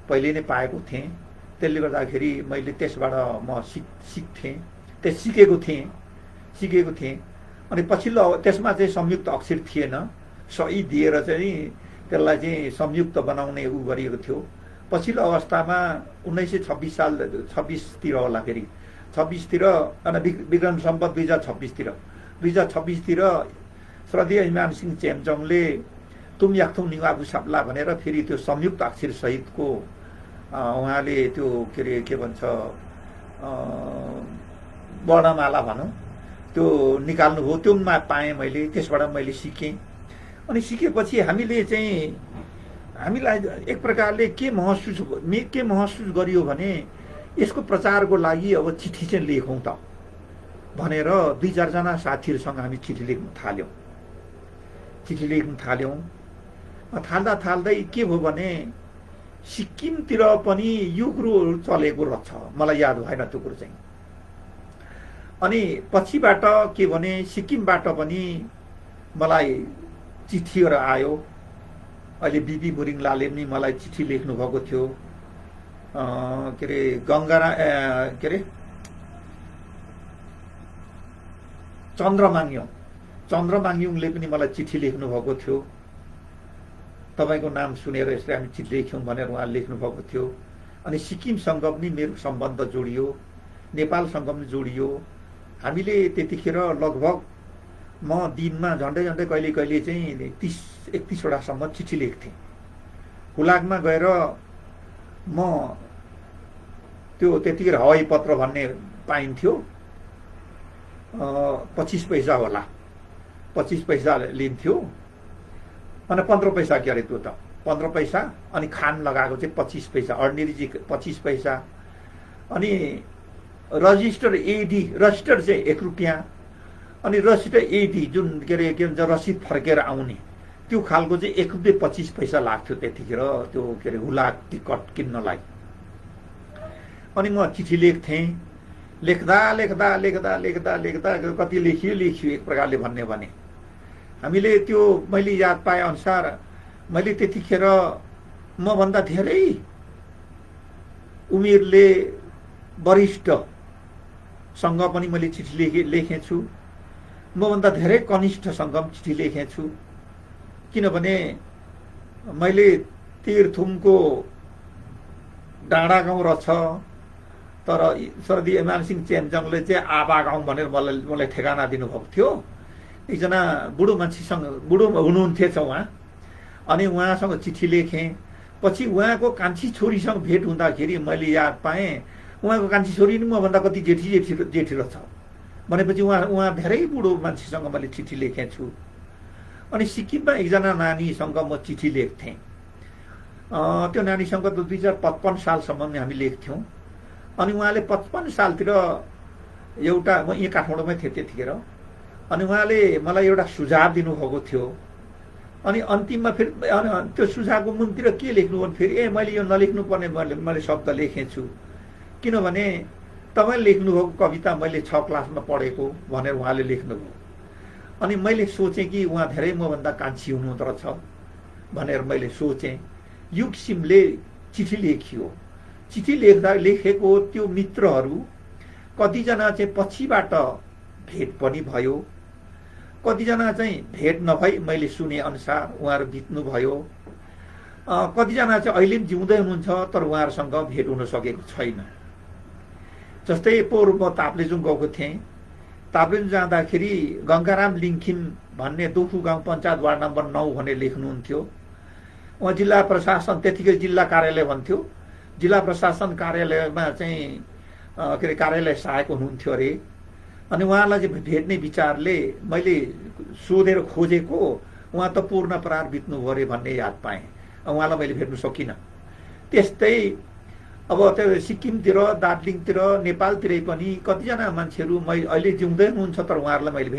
पहिले नै पाएको थिएँ। त्यसले गर्दाखेरि मैले त्यसबाट म सिकेको थिएँ। अनि पछिल्लो त्यसमा चाहिँ संयुक्त अक्षर थिएन, सही दिएर चाहिँ त्यसलाई चाहिँ संयुक्त बनाउने गरिएको थियो। पछिल्लो अवस्थामा 1926 होला, फेरि 26 अनि विक्रम सम्वत 2026 श्रद्धेय इमान सिंह चेम्जोङले तुम याक्थुङ निङाबु साप्ला भनेर फेरि त्यो संयुक्त अक्षर सहितको उहाँले त्यो के भन्छ वर्णमाला भनौँ त्यो निकाल्नुभयो, त्यो पाएँ मैले, त्यसबाट मैले सिकेँ। अनि सिकेपछि हामीले चाहिँ हामीलाई एक प्रकारले के महसुस गरियो भने यसको प्रचारको लागि अब चिठी चाहिँ लेखौँ त भनेर 2-4 जना साथीहरूसँग हामी चिठी लेख्न थाल्यौँ। थाल्दै के भयो भने सिक्किमतिर पनि यो कुरोहरू चलेको रहेछ, मलाई याद भएन त्यो कुरो चाहिँ। अनि पछिबाट के भने सिक्किमबाट पनि मलाई चिठीहरू आयो। अहिले बिपी मुरिङलाले पनि मलाई चिठी लेख्नु भएको थियो। के अरे चन्द्रमाङयुङले पनि मलाई चिठी लेख्नु भएको थियो। तपाईको नाम सुनेर यसरी हामी चिठी लेख्यौँ भनेर उहाँ लेख्नु भएको थियो। अनि सिक्किमसँग पनि मेरो सम्बन्ध जोडियो, नेपालसँग पनि जोडियो। हामीले त्यतिखेर लगभग म दिनमा झन्डै कहिले चाहिँ 30-31 वटासम्म चिठी लेख्थेँ। हुलाकमा गएर म त्यो त्यतिखेर हवाई पत्र भन्ने पाइन्थ्यो, 25 पैसा होला, 25 पैसा लिन्थ्यो। अनि 15 पैसा के अरे त्यो त 15 पैसा। अनि खान लगाएको चाहिँ 25 पैसा, अर्डिनरी चाहिँ 25 पैसा। अनि रजिस्टर चाहिँ 1 रुपियाँ। अनि रजिस्टर एडी जुन के भन्छ रसिद फर्केर आउने त्यो खालको चाहिँ 1 रुपियाँ 25 पैसा लाग्थ्यो त्यतिखेर त्यो के अरे हुलाक टिकट किन्नलाई। अनि म चिठी लेख्थेँ। लेख्दा कति लेखियो एक प्रकारले भन्ने भने हामीले त्यो मैले याद पाए अनुसार मैले त्यतिखेर मभन्दा धेरै उमेरले वरिष्ठसँग पनि मैले चिठी लेखेछु, मभन्दा धेरै कनिष्ठसँग पनि चिठी लेखेछु। किनभने मैले तीर्थुमको डाँडा गाउँ रहेछ, तर स्वर्गीय इमानसिंह चेम्जङले चाहिँ आबा गाउँ भनेर मलाई ठेगाना दिनुभएको थियो। एकजना बुढो मान्छेसँग, बुढो हुनुहुन्थेछ उहाँ, अनि उहाँसँग चिठी लेखेँ। पछि उहाँको कान्छी छोरीसँग भेट हुँदाखेरि मैले याद पाएँ उहाँको कान्छी छोरी नि मभन्दा कति जेठी रहेछ भनेपछि उहाँ धेरै बुढो मान्छेसँग मैले चिठी लेखेछु। अनि सिक्किममा एकजना नानीसँग म चिठी लेख्थेँ। त्यो नानीसँग त 2055 सालसम्म हामी लेख्थ्यौँ। अनि उहाँले 55 सालतिर एउटा, म यहाँ काठमाडौँमै थिएँ त्यतिखेर, अनि उहाँले मलाई एउटा सुझाव दिनुभएको थियो। अनि अन्तिममा फेरि त्यो सुझावको मुनतिर के लेख्नु भने फेरि मैले यो नलेख्नु पर्ने मैले शब्द लेखेछु, किनभने तपाईँ लेख्नुभएको कविता मैले 6 क्लासमा पढेको भनेर उहाँले लेख्नुभयो। अनि मैले सोचेँ कि उहाँ धेरै मभन्दा कान्छी हुनुहुँदो रहेछ भनेर मैले सोचेँ। यो किसिमले चिठी लेखियो। चिठी लेखेको त्यो मित्रहरू कतिजना चाहिँ पछिबाट भेट पनि भयो, कतिजना चाहिँ भेट नभई मैले सुने अनुसार उहाँहरू बित्नुभयो, कतिजना चाहिँ अहिले पनि जिउँदै हुनुहुन्छ तर उहाँहरूसँग भेट हुन सकेको छैन। जस्तै पोहोर म ताप्लेजुङ गएको थिएँ। ताप्लेजुङ जाँदाखेरि गङ्गाराम लिङ्खिम भन्ने दुखु गाउँ पञ्चायत वार्ड नम्बर 9 भनेर लेख्नुहुन्थ्यो। उहाँ जिल्ला प्रशासन, त्यतिकै जिल्ला कार्यालय भन्थ्यो, जिल्ला प्रशासन कार्यालयमा चाहिँ के अरे कार्यालय सहायक हुनुहुन्थ्यो अरे। अनि उहाँलाई चाहिँ भेट्ने विचारले मैले सोधेर खोजेको, उहाँ त पूर्ण प्रार बित्नुभयो अरे भन्ने याद पाएँ। उहाँलाई मैले भेट्नु सकिनँ। त्यस्तै अब त्यो सिक्किमतिर, दार्जिलिङतिर, नेपालतिरै पनि कतिजना मान्छेहरू अहिले जिउँदै हुनुहुन्छ तर उहाँहरूलाई मैले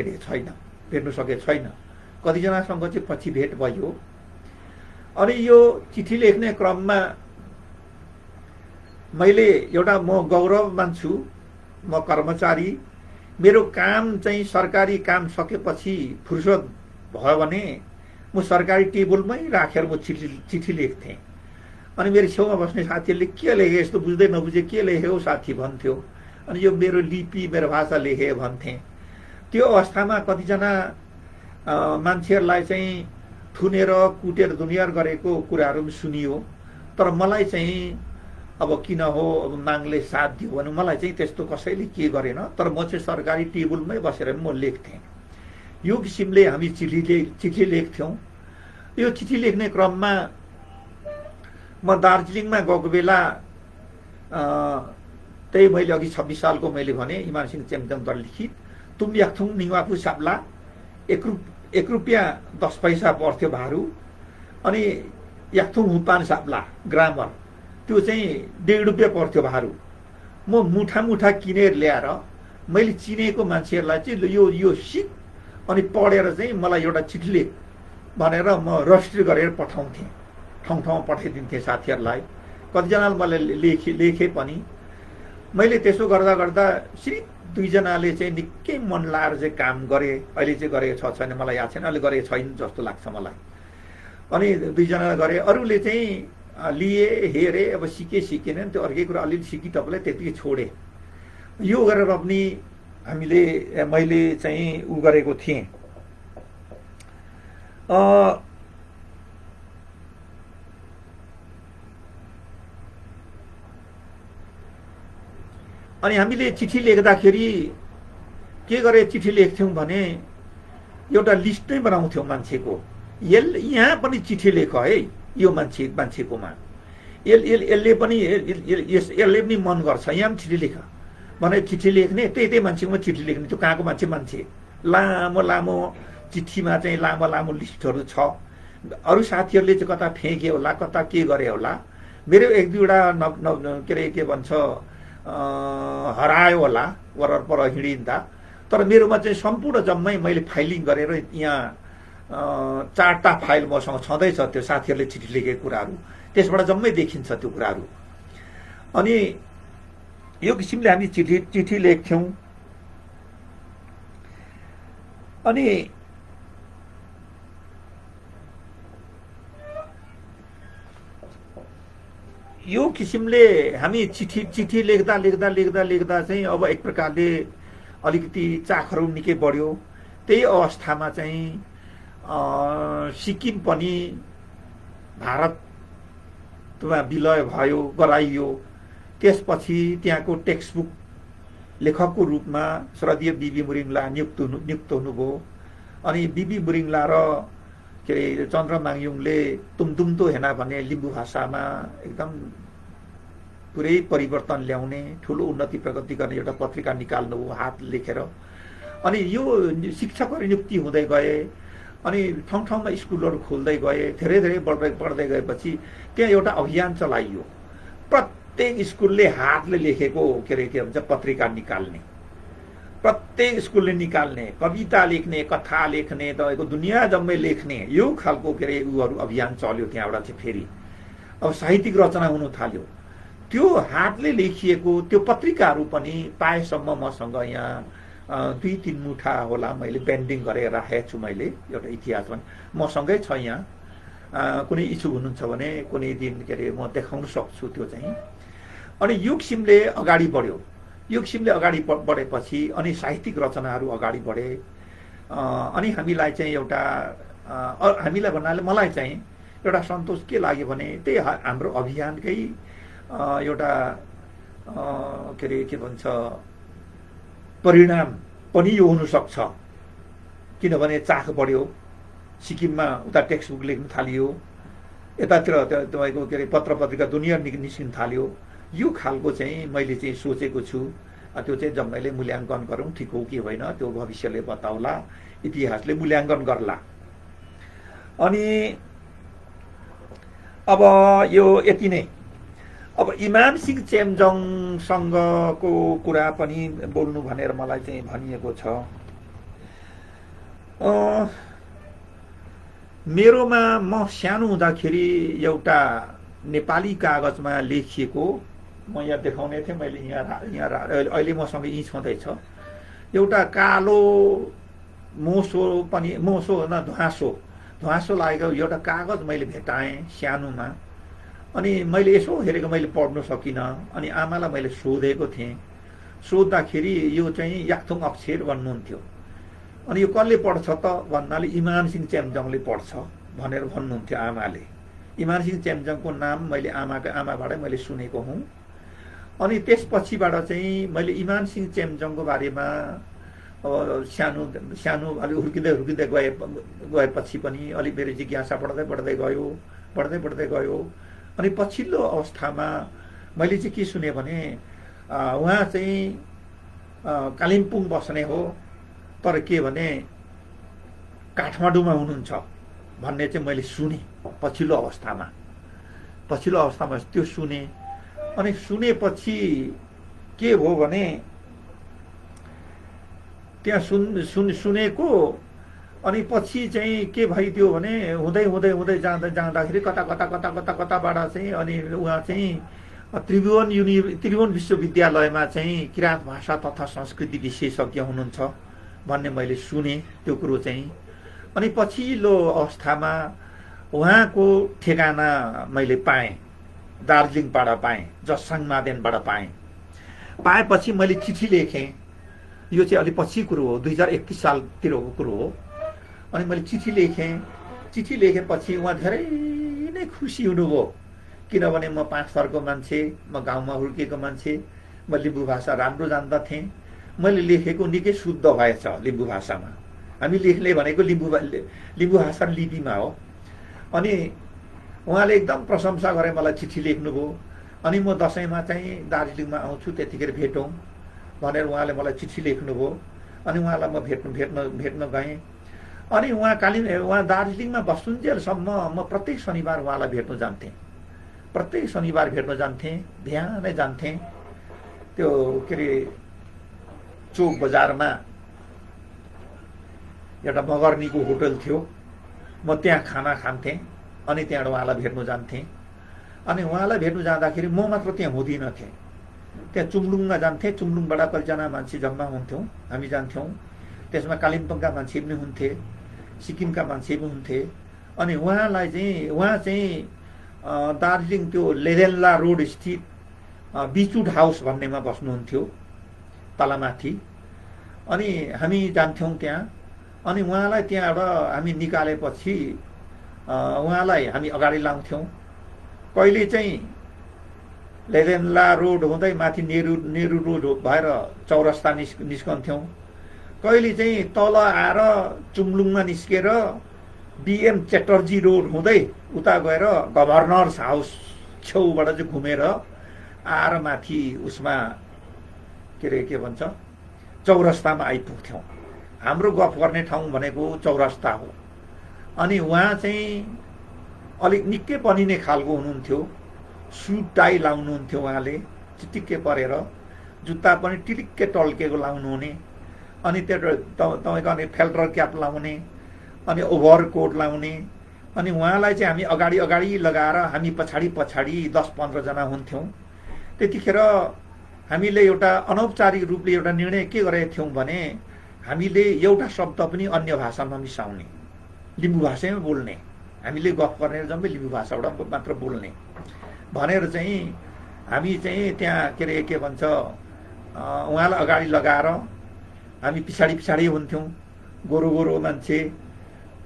भेट्नु सकेको छैन। कतिजनासँग चाहिँ पछि भेट भयो। अनि यो चिठी लेख्ने क्रममा मैले एउटा, म गौरव मान्छु, म कर्मचारी, मेरो काम चाहिँ सरकारी काम सकेपछि फुर्सद भयो भने म सरकारी टेबलमै राखेर म चिठी लेख्थेँ। अनि मेरो छेउमा बस्ने साथीहरूले के लेखे, यस्तो बुझ्दै नबुझे के लेख्यो साथी भन्थ्यो। अनि यो मेरो लिपि, मेरो भाषा लेखे भन्थे। त्यो अवस्थामा कतिजना मान्छेहरूलाई चाहिँ थुनेर कुटेर दुनियार गरेको कुराहरू पनि सुनियो। तर मलाई चाहिँ अब किन हो, अब मागले साथ दियो भने मलाई चाहिँ त्यस्तो कसैले के गरेन। तर म चाहिँ सरकारी टेबलमै बसेर म लेख्थेँ। यो किसिमले हामी चिठी लेख्थ्यौँ। यो चिठी लेख्ने क्रममा म दार्जिलिङमा गएको बेला त्यही मैले अघि 26 सालको मैले भने इमानसिंह चेम्जङद्वारा लिखित तुम याक्थुङ निवापु साप्ला 1 रुपियाँ 10 पैसा पर्थ्यो भारू। अनि याक्थुङ हुपान साप्ला ग्रामर त्यो चाहिँ 1.5 रुपियाँ पर्थ्यो भारू। म मुठा मुठा किनेर ल्याएर मैले चिनेको मान्छेहरूलाई चाहिँ यो सिक अनि पढेर चाहिँ मलाई एउटा चिठी लेख भनेर म रजिस्टर गरेर पठाउँथेँ, ठाउँ ठाउँमा पठाइदिन्थेँ साथीहरूलाई। कतिजनाले मलाई लेखे पनि। मैले त्यसो गर्दा गर्दा सिर्फ 2 जनाले चाहिँ निकै मन लाएर चाहिँ काम गरे। अहिले चाहिँ गरेको छ छैन मलाई याद छैन, अहिले गरेको छैन जस्तो लाग्छ मलाई। अनि 2 जनाले गरे, अरूले चाहिँ लिए हेरे, अब सिकेन त्यो अर्कै कुरा, अलिअलि सिकी तपाईँलाई त्यतिकै छोडे। यो गरेर पनि मैले चाहिँ उ गरेको थिएँ। अनि हामीले चिठी लेख्दाखेरि के गरे चिठी लेख्थ्यौँ भने एउटा लिस्ट नै बनाउँथ्यौँ मान्छेको। यहाँ पनि चिठी लेख है यो मान्छेकोमा, यसले पनि मन गर्छ, यहाँ पनि चिठी लेख भने चिठी लेख्ने, त्यही मान्छेकोमा चिठी लेख्ने। त्यो कहाँको मान्छे लामो लामो चिठीमा चाहिँ लामो लामो लिस्टहरू छ। अरू साथीहरूले चाहिँ कता फ्याँके होला, कता के गरे होला। मेरो 1-2वटा के भन्छ हरायो होला वरपर हिँडिँदा। तर मेरोमा चाहिँ सम्पूर्ण जम्मै मैले फाइलिङ गरेर यहाँ 4टा फाइल मसँग छँदैछ, त्यो साथीहरूले चिठी लेखेको कुराहरू। त्यसबाट जम्मै देखिन्छ त्यो कुराहरू। अनि यो किसिमले हामी चिठी लेख्थ्यौँ। अनि यो किसिमले हामी चिठी लेख्दा चाहिँ अब एक प्रकारले अलिकति चाखरो निकै बढ्यो। त्यही अवस्थामा चाहिँ सिक्किम पनि भारतमा विलय भयो, गराइयो। त्यसपछि त्यहाँको टेक्स्टबुक लेखकको रूपमा श्रद्धेय बिबी मुरिङला नियुक्त हुनुभयो। अनि बिबी मुरिङला र के अरे चन्द्र माङयुङले तुमदुम्तो हेना भन्ने लिम्बू भाषामा एकदम पुरै परिवर्तन ल्याउने, ठुलो उन्नति प्रगति गर्ने एउटा पत्रिका निकाल्नु हात लेखेर। अनि यो शिक्षकहरू नियुक्ति हुँदै गए। अनि ठाउँ ठाउँमा स्कुलहरू खोल्दै गए। धेरै बढ्दै गएपछि त्यहाँ एउटा अभियान चलाइयो। प्रत्येक स्कुलले हातले लेखेको के भन्छ पत्रिका निकाल्ने, प्रत्येक स्कुलले निकाल्ने, कविता लेख्ने, कथा लेख्ने, तपाईँको दुनियाँ जम्मै लेख्ने, यो खालको के अरे उहरू अभियान चल्यो। त्यहाँबाट चाहिँ फेरि अब साहित्यिक रचना हुन थाल्यो। त्यो हातले लेखिएको त्यो पत्रिकाहरू पनि पाएसम्म मसँग यहाँ 2-3 मुठा होला मैले बेन्डिङ गरेर राखेको छु। मैले एउटा इतिहासमा मसँगै छ यहाँ। कुनै इच्छुक हुनुहुन्छ भने कुनै दिन के अरे म देखाउन सक्छु त्यो चाहिँ। अनि यो किसिमले अगाडि बढ्यो। यो किसिमले अगाडि बढेपछि अनि साहित्यिक रचनाहरू अगाडि बढे। अनि हामीलाई चाहिँ एउटा हामीलाई भन्नाले मलाई चाहिँ एउटा सन्तोष के लाग्यो भने त्यही हाम्रो अभियानकै एउटा के अरे के भन्छ परिणाम पनि यो हुनसक्छ। किनभने चाख बढ्यो। सिक्किममा उता टेक्स्टबुक लेख्न थालियो, यतातिर तपाईँको के अरे पत्र पत्रिका दुनियाँ निस्किन थाल्यो। यो खालको चाहिँ मैले चाहिँ सोचेको छु। त्यो चाहिँ जम्मैले मूल्याङ्कन गरौँ, ठिक हो कि होइन त्यो भविष्यले बताउला, इतिहासले मूल्याङ्कन गर्ला। अनि अब यो यति नै। अब इमान सिंह चेम्जङसँगको कुरा पनि बोल्नु भनेर मलाई चाहिँ भनिएको छ। मेरोमा म सानो हुँदाखेरि एउटा नेपाली कागजमा लेखिएको, म यहाँ देखाउने थिएँ मैले, यहाँ अहिले मसँग यहीँ छँदैछ। एउटा कालो मोसो पनि, मोसो न धुवासो लागेको एउटा कागज मैले भेटाएँ सानोमा। अनि मैले यसो हेरेको, मैले पढ्नु सकिनँ। अनि आमालाई मैले सोधेको थिएँ। सोद्धाखेरि यो चाहिँ याक्थुङ अक्षर भन्नुहुन्थ्यो। अनि यो कसले पढ्छ त भन्नाले इमान सिंह चेम्जङले पढ्छ भनेर भन्नुहुन्थ्यो आमाले। इमान सिंह चेम्जङको नाम मैले आमाबाटै मैले सुनेको हुँ। अनि त्यसपछिबाट चाहिँ मैले इमान सिंह चेम्जङको बारेमा सानो अलि हुर्किँदै गएपछि पनि अलिक मेरो जिज्ञासा बढ्दै गयो। अनि पछिल्लो अवस्थामा मैले चाहिँ के सुने भने उहाँ चाहिँ कालिम्पोङ बस्ने हो। तर के भने काठमाडौँमा हुनुहुन्छ भन्ने चाहिँ मैले सुने पछिल्लो अवस्थामा त्यो सुने। अनि सुनेपछि के भयो भने त्यहाँ सुनेको अनि पछि चाहिँ के भइदियो भने हुँदै हुँदै हुँदै जाँदाखेरि कताबाट चाहिँ अनि उहाँ चाहिँ त्रिभुवन विश्वविद्यालयमा चाहिँ किराँत भाषा तथा संस्कृति विशेषज्ञ हुनुहुन्छ भन्ने मैले सुने त्यो कुरो चाहिँ। अनि पछिल्लो अवस्थामा उहाँको ठेगाना मैले पाएँ, दार्जिलिङबाट पाएँ, जस्साङ मादेनबाट पाएपछि मैले चिठी लेखेँ। यो चाहिँ अलि पछि कुरो हो, 2031 सालतिरको कुरो हो। अनि मैले चिठी लेखेपछि उहाँ धेरै नै खुसी हुनुभयो, किनभने म 5 थरको मान्छे, म गाउँमा हुर्केको मान्छे, म लिम्बू भाषा राम्रो जान्दथेँ। मैले लेखेको निकै शुद्ध भएछ लिम्बू भाषामा। हामी लेख्ने भनेको लिम्बू भाषा लिपिमा हो। अनि उहाँले एकदम प्रशंसा गरे, मलाई चिठी लेख्नुभयो। अनि म दसैँमा चाहिँ दार्जिलिङमा आउँछु, त्यतिखेर भेटौँ भनेर उहाँले मलाई चिठी लेख्नुभयो। अनि उहाँलाई म भेट्न गएँ। अनि उहाँ दार्जिलिङमा बस्नुन्जेलसम्म म प्रत्येक शनिबार उहाँलाई भेट्न जान्थेँ, बिहानै जान्थेँ। त्यो के अरे चोक बजारमा एउटा मगर्नीको होटल थियो, म त्यहाँ खाना खान्थेँ। अनि त्यहाँबाट उहाँलाई भेट्न जान्थेँ। अनि उहाँलाई भेट्न जाँदाखेरि म मात्र त्यहाँ हुँदिनँ थिएँ, त्यहाँ चुम्लुङमा जान्थेँ। चुम्लुङबाट कतिजना मान्छे जम्मा हुन्थ्यौँ, हामी जान्थ्यौँ। त्यसमा कालिम्पोङका मान्छे पनि हुन्थे, सिक्किमका मान्छे पनि हुन्थे। अनि उहाँ चाहिँ दार्जिलिङ त्यो लेदेन्ला रोड स्थित बिचुड हाउस भन्नेमा बस्नुहुन्थ्यो, तलमाथि। अनि हामी जान्थ्यौँ त्यहाँ। अनि उहाँलाई त्यहाँबाट हामी निकालेपछि उहाँलाई हामी अगाडि लाउँथ्यौँ। कहिले चाहिँ लेदेन्ला रोड हुँदै माथि नेहरू रोड भएर चौरस्ता निस्कन्थ्यौँ। कहिले चाहिँ तल आएर चुम्लुङमा निस्केर बिएम चेटर्जी रोड हुँदै उता गएर गभर्नर्स हाउस छेउबाट चाहिँ घुमेर आएर माथि उसमा के भन्छ चौरस्तामा आइपुग्थ्यौँ। हाम्रो गफ गर्ने ठाउँ भनेको चौरस्ता हो। अनि उहाँ चाहिँ अलिक निकै पनिने खालको हुनुहुन्थ्यो, सुट टाई लाउनुहुन्थ्यो उहाँले, चिटिक्कै परेर, जुत्ता पनि टिलिक्कै टल्केको लाउनुहुने। अनि त्यो तपाईँको अनि फेल्टर क्याप लाउने, अनि ओभरकोट लाउने। अनि उहाँलाई चाहिँ हामी अगाडि लगाएर हामी पछाडि 10-15 जना हुन्थ्यौँ। त्यतिखेर हामीले एउटा अनौपचारिक रूपले एउटा निर्णय के गरेका थियौँ भने हामीले एउटा शब्द पनि अन्य भाषामा मिसाउने, लिम्बू भाषामै बोल्ने, हामीले गफ गर्ने जम्मै लिम्बू भाषाबाट मात्र बोल्ने भनेर चाहिँ हामी चाहिँ त्यहाँ के भन्छ उहाँलाई अगाडि लगाएर हामी पछाडि हुन्थ्यौँ। गोरो मान्छे,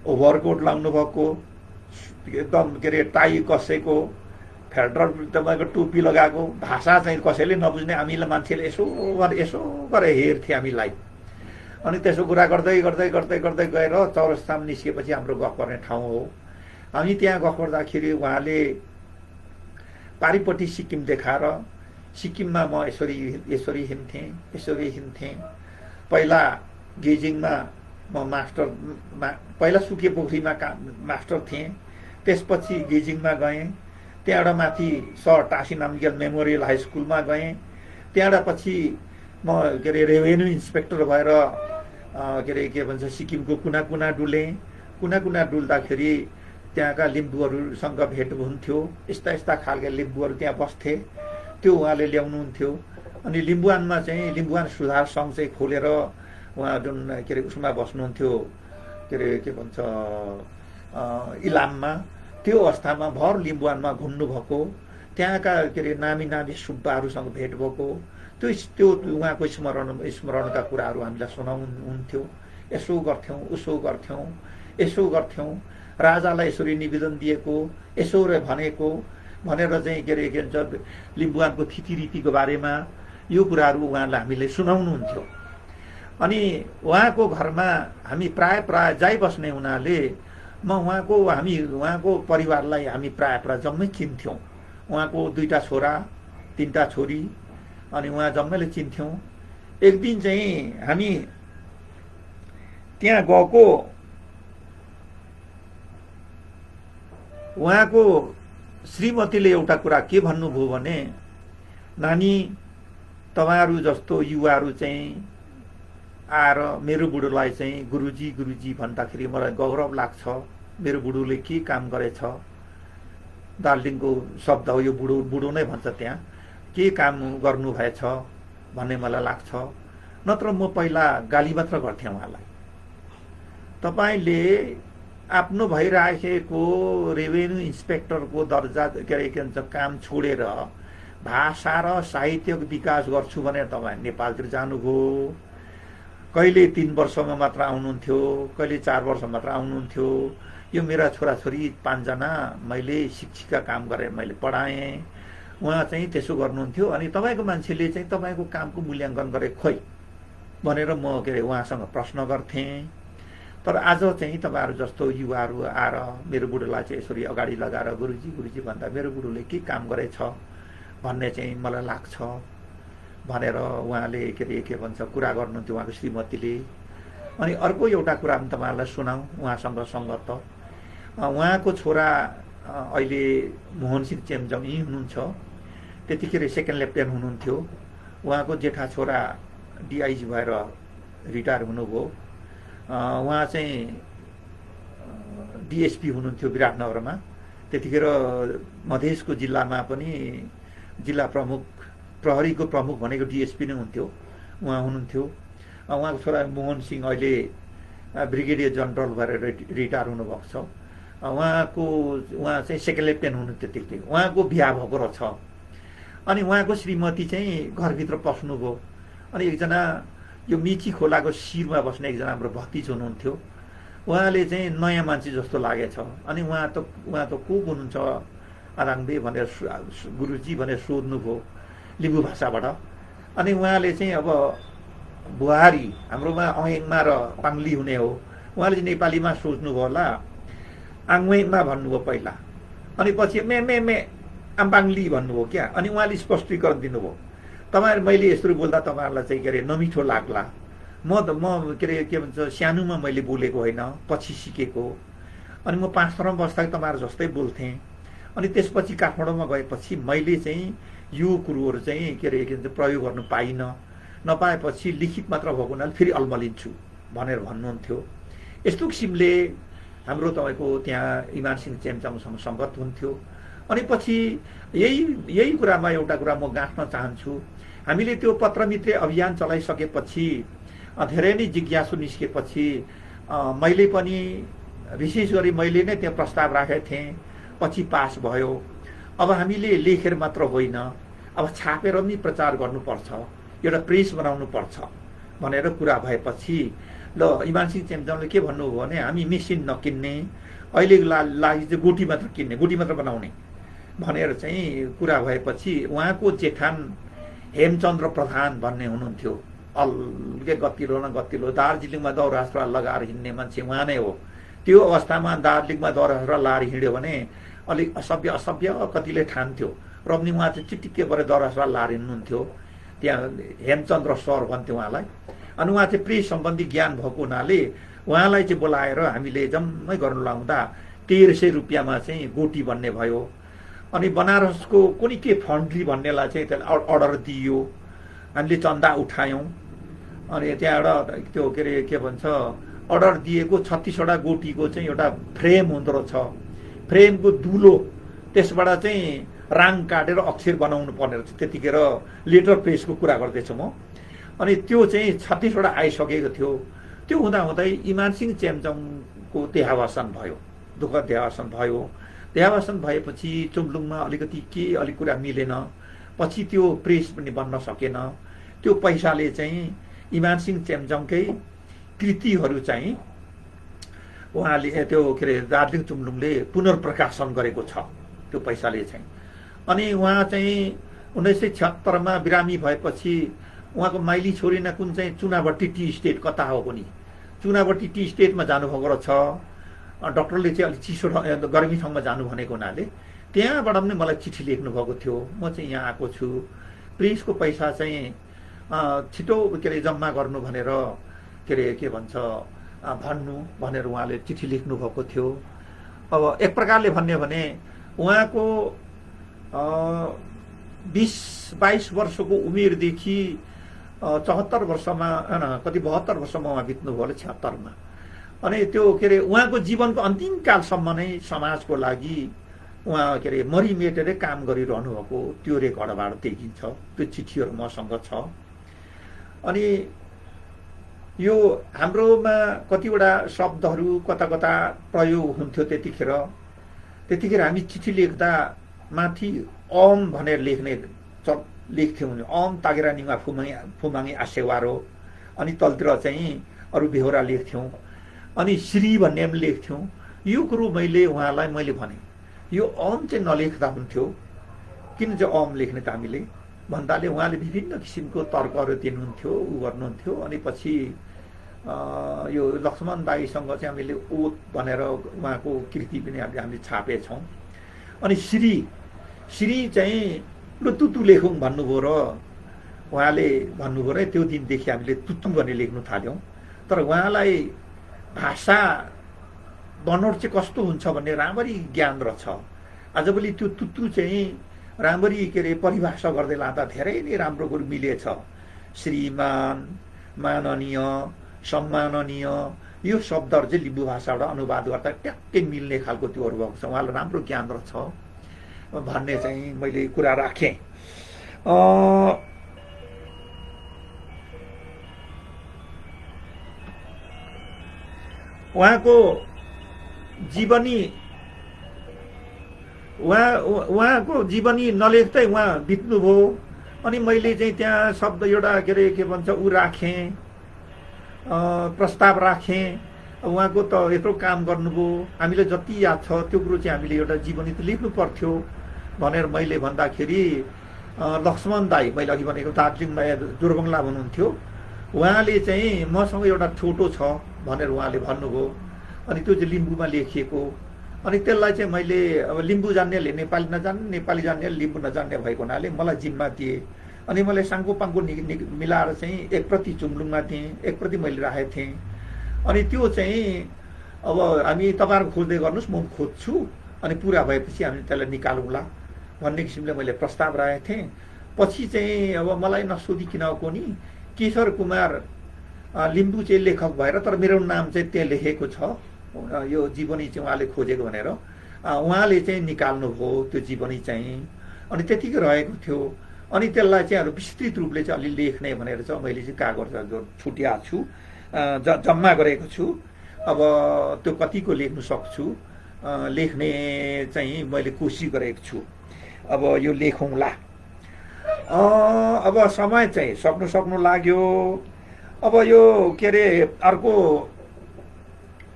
ओभरकोट लाउनु भएको, एकदम टाई कसेको, फेल्टर तपाईँको टोपी लगाएको, भाषा चाहिँ कसैले नबुझ्ने, हामीलाई मान्छेले यसो गरेर हेर्थे हामीलाई। अनि त्यसो कुरा गर्दै गएर चौरस्तामा निस्केपछि हाम्रो गफ गर्ने ठाउँ हो। हामी त्यहाँ गफ गर्दाखेरि उहाँले पारिपट्टि सिक्किम देखाएर, सिक्किममा म यसरी हिँड्थेँ। पहिला गेजिङमा म पहिला सुकेपोखरीमा मास्टर थिएँ, त्यसपछि गेजिङमा गएँ। त्यहाँबाट माथि sir Tashi Namgyal memorial high स्कुलमा गएँ। त्यहाँबाट पछि म रेभेन्यू इन्सपेक्टर भएर के भन्छ सिक्किमको कुना डुलेँ। कुना डुल्दाखेरि त्यहाँका लिम्बूहरूसँग भेट हुन्थ्यो। यस्ता खालका लिम्बूहरू त्यहाँ बस्थे, त्यो उहाँले ल्याउनुहुन्थ्यो। अनि लिम्बुवानमा चाहिँ लिम्बुवान सुधार सङ्घ चाहिँ खोलेर उहाँ जुन उसमा बस्नुहुन्थ्यो, के भन्छ इलाममा। त्यो अवस्थामा भर लिम्बुवानमा घुम्नुभएको, त्यहाँका नामी सुब्बाहरूसँग भेट भएको, त्यो उहाँको स्मरणका कुराहरू हामीलाई सुनाउनुहुन्थ्यो। यसो गर्थ्यौँ, राजालाई यसरी निवेदन दिएको, यसो भनेको भनेर चाहिँ के भन्छ लिम्बुवानको थितिरीतिको बारेमा यो कुराहरू उहाँलाई हामीले सुनाउनुहुन्थ्यो। अनि उहाँको घरमा हामी प्राय जाइ बस्ने हुनाले उहाँको परिवारलाई हामी प्राय जम्मै चिन्थ्यौँ। उहाँको 2टा छोरा 3टा छोरी, अनि उहाँ जम्मैले चिन्थ्यौँ। एक दिन चाहिँ हामी त्यहाँ गएको उहाँको श्रीमतीले एउटा कुरा के भन्नुभयो भने, नानी तपाईहरु जस्तो युवाहरू चाहिँ आएर मेरो बुढोलाई चाहिँ गुरुजी गुरुजी भन्दाखेरि मलाई गौरव लाग्छ। मेरो बुढोले के काम गरेछ, दार्जिलिङको शब्द हो यो, बुढो बुढो नै भन्छ, त्यहाँ के काम गर्नु भएछ भन्ने मलाई लाग्छ। नत्र म पहिला गाली मात्र गर्थेँ उहाँलाई। तपाईले आफ्नो भइराखेको रेभेन्यू इन्स्पेक्टरको दर्जा के भन्छ काम छोडेर भाषा र साहित्यको विकास गर्छु भनेर तपाईँ नेपालतिर जानुभयो। कहिले 3 वर्षमा मात्र आउनुहुन्थ्यो, कहिले 4 वर्ष मात्र आउनुहुन्थ्यो। यो मेरा छोराछोरी 5 जना मैले शिक्षिका काम गरेर मैले पढाएँ। उहाँ चाहिँ त्यसो गर्नुहुन्थ्यो। अनि तपाईँको मान्छेले चाहिँ तपाईँको कामको मूल्याङ्कन गरे खोइ भनेर म के उहाँसँग प्रश्न गर्थेँ। तर आज चाहिँ तपाईहरु जस्तो युवाहरू आएर मेरो बुढोलाई चाहिँ यसरी अगाडि लगाएर गुरुजी गुरुजी भन्दा मेरो बुढोले के काम गरेछ भन्ने चाहिँ मलाई लाग्छ भनेर उहाँले के भन्छ कुरा गर्नुहुन्थ्यो उहाँको श्रीमतीले। अनि अर्को एउटा कुरा पनि तपाईहरुलाई सुनाऊ उहाँसँग संगत। उहाँको छोरा अहिले मोहन सिंह चेम्जङ यही हुनुहुन्छ, त्यतिखेर सेकेन्ड लेफ्टेनेन्ट हुनुहुन्थ्यो। उहाँको जेठा छोरा डिआइजी भएर रिटायर हुनुभयो। उहाँ चाहिँ डिएसपी हुनुहुन्थ्यो विराटनगरमा। त्यतिखेर मधेसको जिल्लामा पनि जिल्ला प्रमुख प्रहरीको प्रमुख भनेको डिएसपी नै हुन्थ्यो, उहाँ हुनुहुन्थ्यो। उहाँको छोरा मोहन सिंह अहिले ब्रिगेडियर जनरल भएर रिटायर हुनुभएको छ। उहाँ चाहिँ सेकेन्ड लेफ्टेनेन्ट हुनुहुन्थ्यो त्यतिखेर। उहाँको बिहा भएको रहेछ। अनि उहाँको श्रीमती चाहिँ घरभित्र पस्नुभयो। अनि एकजना यो मिची खोलाको शिरमा बस्ने एकजना हाम्रो भतिज हुनुहुन्थ्यो। उहाँले चाहिँ नयाँ मान्छे जस्तो लागेछ। अनि उहाँ त को हुनुहुन्छ आराङ्बे भनेर गुरुजी भनेर सोध्नुभयो लिम्बू भाषाबाट। अनि उहाँले चाहिँ अब बुहारी हाम्रोमा अङमा र पाङ्ली हुने हो, उहाँले चाहिँ नेपालीमा सोच्नुभयो होला, आङ्वेमा भन्नुभयो पहिला। अनि पछि मे मे मे आम्बाङ्ली भन्नुभयो क्या। अनि उहाँले स्पष्टीकरण दिनुभयो, तपाईहरु मैले यसरी बोल्दा तपाईहरुलाई चाहिँ के अरे नमिठो लाग्ला। म के भन्छ सानोमा मैले बोलेको होइन, पछि सिकेको। अनि म 5 थरमा बस्दा तपाईहरु जस्तै बोल्थेँ। अनि त्यसपछि काठमाडौँमा गएपछि मैले चाहिँ यो कुरोहरु चाहिँ के भन्छ प्रयोग गर्नु पाइनँ। नपाएपछि लिखित मात्र भएको हुनाले फेरि अल्मलिन्छु भनेर भन्नुहुन्थ्यो। यस्तो किसिमले हाम्रो तपाईको त्यहाँ इमान सिंह चेम्जङसँग संगत हुन्थ्यो। अनि पछि यही कुरामा एउटा कुरा म गाँट्न चाहन्छु। हामीले त्यो पत्रमित्र अभियान चलाइसकेपछि धेरै नै जिज्ञासु निस्केपछि मैले पनि विशेष गरी मैले नै त्यहाँ प्रस्ताव राखेको थिएँ। पछि पास भयो। अब हामीले लेखेर मात्र होइन, अब छापेर पनि प्रचार गर्नुपर्छ, एउटा प्रेस बनाउनु पर्छ भनेर कुरा भएपछि ल इमान सिंह चेम्जङले के भन्नुभयो भने हामी मेसिन नकिन्ने, अहिलेको लागि चाहिँ गोटी मात्र किन्ने, गोटी मात्र बनाउने भनेर चाहिँ कुरा भएपछि उहाँको जेठान हेमचन्द्र प्रधान भन्ने हुनुहुन्थ्यो। अलगे गतिलो न गतिलो दार्जिलिङमा दौरा सुरुवाल लगाएर हिँड्ने मान्छे उहाँ नै हो। त्यो अवस्थामा दार्जिलिङमा दौरा सुरुवाल लगाएर हिँड्यो भने अलिक असभ्य कतिले ठान्थ्यो। र पनि उहाँ चाहिँ चिटिक्के परे दौरा सुरुवाल लगाएर हिँड्नुहुन्थ्यो। त्यहाँ हेमचन्द्र सर भन्थ्यो उहाँलाई। अनि उहाँ चाहिँ प्रेस सम्बन्धी ज्ञान भएको हुनाले उहाँलाई चाहिँ बोलाएर हामीले जम्मै गर्नु लाउँदा 1300 रुपियाँमा चाहिँ गोटी बन्ने भयो। अनि बनारसको कुनै के फन्ड्री भन्नेलाई चाहिँ त्यसलाई अर्डर दियो। हामीले चन्दा उठायौँ। अनि त्यहाँबाट त्यो के भन्छ अर्डर दिएको 36वटा गोटीको चाहिँ एउटा फ्रेम हुँदो रहेछ। फ्रेमको दुलो त्यसबाट चाहिँ राङ काटेर अक्षर बनाउनु पर्ने रहेछ। त्यतिखेर लेटर प्रेसको कुरा गर्दैछु म। अनि त्यो चाहिँ 36वटा आइसकेको थियो। त्यो हुँदाहुँदै इमान सिंह चेम्जङको देहावसान भयो, दुःखद देहावसान भयो। देहावसान भएपछि चुम्लुङमा अलिक कुरा मिलेन। पछि त्यो प्रेस पनि बन्न सकेन। त्यो पैसाले चाहिँ इमान सिंह चेम्जङकै कृतिहरू चाहिँ उहाँले त्यो के अरे दार्जिलिङ चुम्लुङले पुनर्प्रकाशन गरेको छ त्यो पैसाले चाहिँ। अनि उहाँ चाहिँ 1976मा बिरामी भएपछि उहाँको माइली छोरी न कुन चाहिँ चुनाभट्टी टी स्टेट कता हो कुनै चुनाभट्टी टी स्टेटमा जानुभएको रहेछ। डाक्टरले चाहिँ अलिक चिसो गर्मी ठाउँमा जानु भनेको हुनाले त्यहाँबाट पनि मलाई चिठी लेख्नु भएको थियो। म चाहिँ यहाँ आएको छु, प्रेसको पैसा चाहिँ छिटो के अरे जम्मा गर्नु भनेर के अरे के भन्छ भन्नु भनेर उहाँले चिठी लेख्नु भएको थियो। अब एक प्रकारले भन्यो भने उहाँको 20-22 वर्षको उमेरदेखि 74 वर्षमा कति 72 वर्षमा उहाँ बित्नुभयो होला 76 मा। अनि त्यो के अरे उहाँको जीवनको अन्तिम कालसम्म नै समाजको लागि उहाँ के अरे मरिमेटेरै काम गरिरहनु भएको त्यो रेकर्डबाट देखिन्छ। त्यो चिठीहरू मसँग छ। अनि यो हाम्रोमा कतिवटा शब्दहरू कता कता प्रयोग हुन्थ्यो त्यतिखेर हामी चिठी लेख्दा माथि ओम भनेर लेख्थ्यौँ ओम तागेरा निमा फुमाङे आसेवारो। अनि तलतिर चाहिँ अरू बेहोरा लेख्थ्यौँ। अनि श्री भन्ने पनि लेख्थ्यौँ। यो कुरो मैले उहाँलाई भने यो ओम चाहिँ नलेख्दा हुन्थ्यो, किन चाहिँ ओम लेख्ने त हामीले भन्दाले उहाँले विभिन्न किसिमको तर्कहरू दिनुहुन्थ्यो, उ गर्नुहुन्थ्यो। अनि पछि यो लक्ष्मण दाईसँग चाहिँ हामीले ओत भनेर उहाँको कृति पनि हामीले छापेछौँ। अनि श्री चाहिँ लु तुतु लेखौँ भन्नुभयो र उहाँले भन्नुभयो र त्यो दिनदेखि हामीले तुतु भन्ने लेख्नु थाल्यौँ। तर उहाँलाई भाषा बनोट चाहिँ कस्तो हुन्छ भन्ने राम्ररी ज्ञान रहेछ। आजभोलि त्यो तुतु चाहिँ राम्ररी के अरे परिभाषा गर्दै लाँदा धेरै नै राम्रो कुरो मिलेछ। श्रीमान, माननीय, सम्माननीय यो शब्दहरू चाहिँ लिम्बू भाषाबाट अनुवाद गर्दा ट्याक्कै मिल्ने खालको त्योहरू भएको छ। उहाँलाई राम्रो ज्ञान रहेछ भन्ने चाहिँ मैले कुरा राखेँ। उहाँको जीवनी नलेख्दै उहाँ बित्नुभयो। अनि मैले चाहिँ त्यहाँ शब्द एउटा के भन्छ ऊ राखेँ, प्रस्ताव राखेँ। उहाँको त यत्रो काम गर्नुभयो, हामीले जति याद छ त्यो कुरो चाहिँ हामीले एउटा जीवनी त लेख्नु पर्थ्यो भनेर मैले भन्दाखेरि लक्ष्मण दाई, मैले अघि भनेको दार्जिलिङमा जोरबङ्गला हुनुहुन्थ्यो, उहाँले चाहिँ मसँग एउटा छोटो छ भनेर उहाँले भन्नुभयो। अनि त्यो चाहिँ लिम्बूमा लेखिएको। अनि त्यसलाई चाहिँ मैले अब लिम्बू जान्नेले नेपाली नजान्ने, नेपाली जान्नेले लिम्बू नजान्ने भएको हुनाले मलाई जिम्मा दिए। अनि मैले साङ्गो पाङ्गो मिलाएर चाहिँ एक प्रति चुम्लुङमा दिएँ, एक प्रति मैले राखेको थिएँ। अनि त्यो चाहिँ अब हामी तपाईँहरू खोज्दै गर्नुहोस्, म खोज्छु, अनि पुरा भएपछि हामी त्यसलाई निकालौँला भन्ने किसिमले मैले प्रस्ताव राखेको थिएँ। पछि चाहिँ अब मलाई नसोधिकन कोनी केशर कुमार लिम्बू चाहिँ लेखक भएर, तर मेरो नाम चाहिँ त्यहाँ लेखेको छ, यो जीवनी चाहिँ उहाँले खोजेको भनेर उहाँले चाहिँ निकाल्नुभयो त्यो जीवनी चाहिँ। अनि त्यतिकै रहेको थियो। अनि त्यसलाई चाहिँ विस्तृत रूपले चाहिँ अलि लेख्ने भनेर चाहिँ मैले चाहिँ कागज छुट्याएको छु, जम्मा गरेको छु। अब त्यो कतिको लेख्न सक्छु, लेख्ने चाहिँ मैले कोसिस गरेको छु। अब यो लेखौँला। अब समय चाहिँ सक्नु लाग्यो। अब यो के अरे अर्को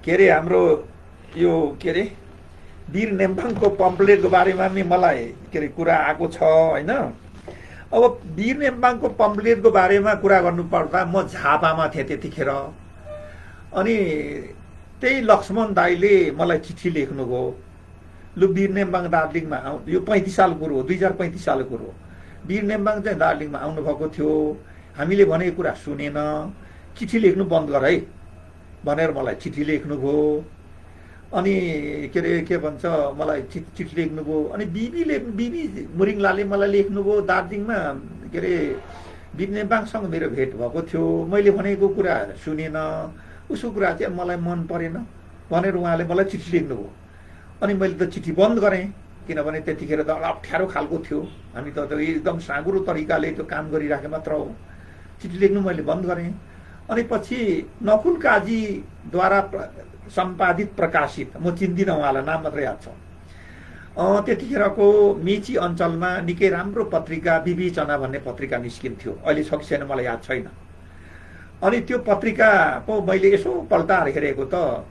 के अरे हाम्रो यो के अरे वीर नेम्बाङको पम्पलेटको बारेमा पनि मलाई के अरे कुरा आएको छ होइन। अब वीर नेम्बाङको पम्पलेटको बारेमा कुरा गर्नुपर्दा म झापामा थिएँ त्यतिखेर। अनि त्यही लक्ष्मण दाईले मलाई चिठी लेख्नुभयो, लु वीर नेम्बाङ दार्जिलिङमा आउ। यो 35 सालको कुरो हो, 2035 सालको कुरो हो। वीर नेम्बाङ चाहिँ दार्जिलिङमा आउनुभएको थियो, हामीले भनेको कुरा सुनेन, चिठी लेख्नु बन्द गर है भनेर मलाई चिठी लेख्नुभयो। अनि के अरे के भन्छ मलाई चिठी लेख्नुभयो। अनि बिबी मुरिङलाले मलाई लेख्नुभयो दार्जिलिङमा के अरे वीर नेम्बाङसँग मेरो भेट भएको थियो, मैले भनेको कुरा सुनेन, उसको कुरा चाहिँ मलाई मन परेन भनेर उहाँले मलाई चिठी लेख्नुभयो। अनि मैले त चिठी बन्द गरेँ, किनभने त्यतिखेर त अप्ठ्यारो खालको थियो, हामी त एकदम साँगुरो तरिकाले त्यो काम गरिराखे मात्र हो। चिठी लेख्नु मैले बन्द गरेँ। अनि पछि नकुल काजीद्वारा सम्पादित प्रकाशित, म चिन्दिनँ उहाँलाई, नाम मात्रै याद छ, त्यतिखेरको मेची अञ्चलमा निकै राम्रो पत्रिका विवेचना भन्ने पत्रिका निस्किन्थ्यो। अहिले छ कि छैन मलाई याद छैन। अनि त्यो पत्रिका पो मैले यसो पल्टाएर हेरेको त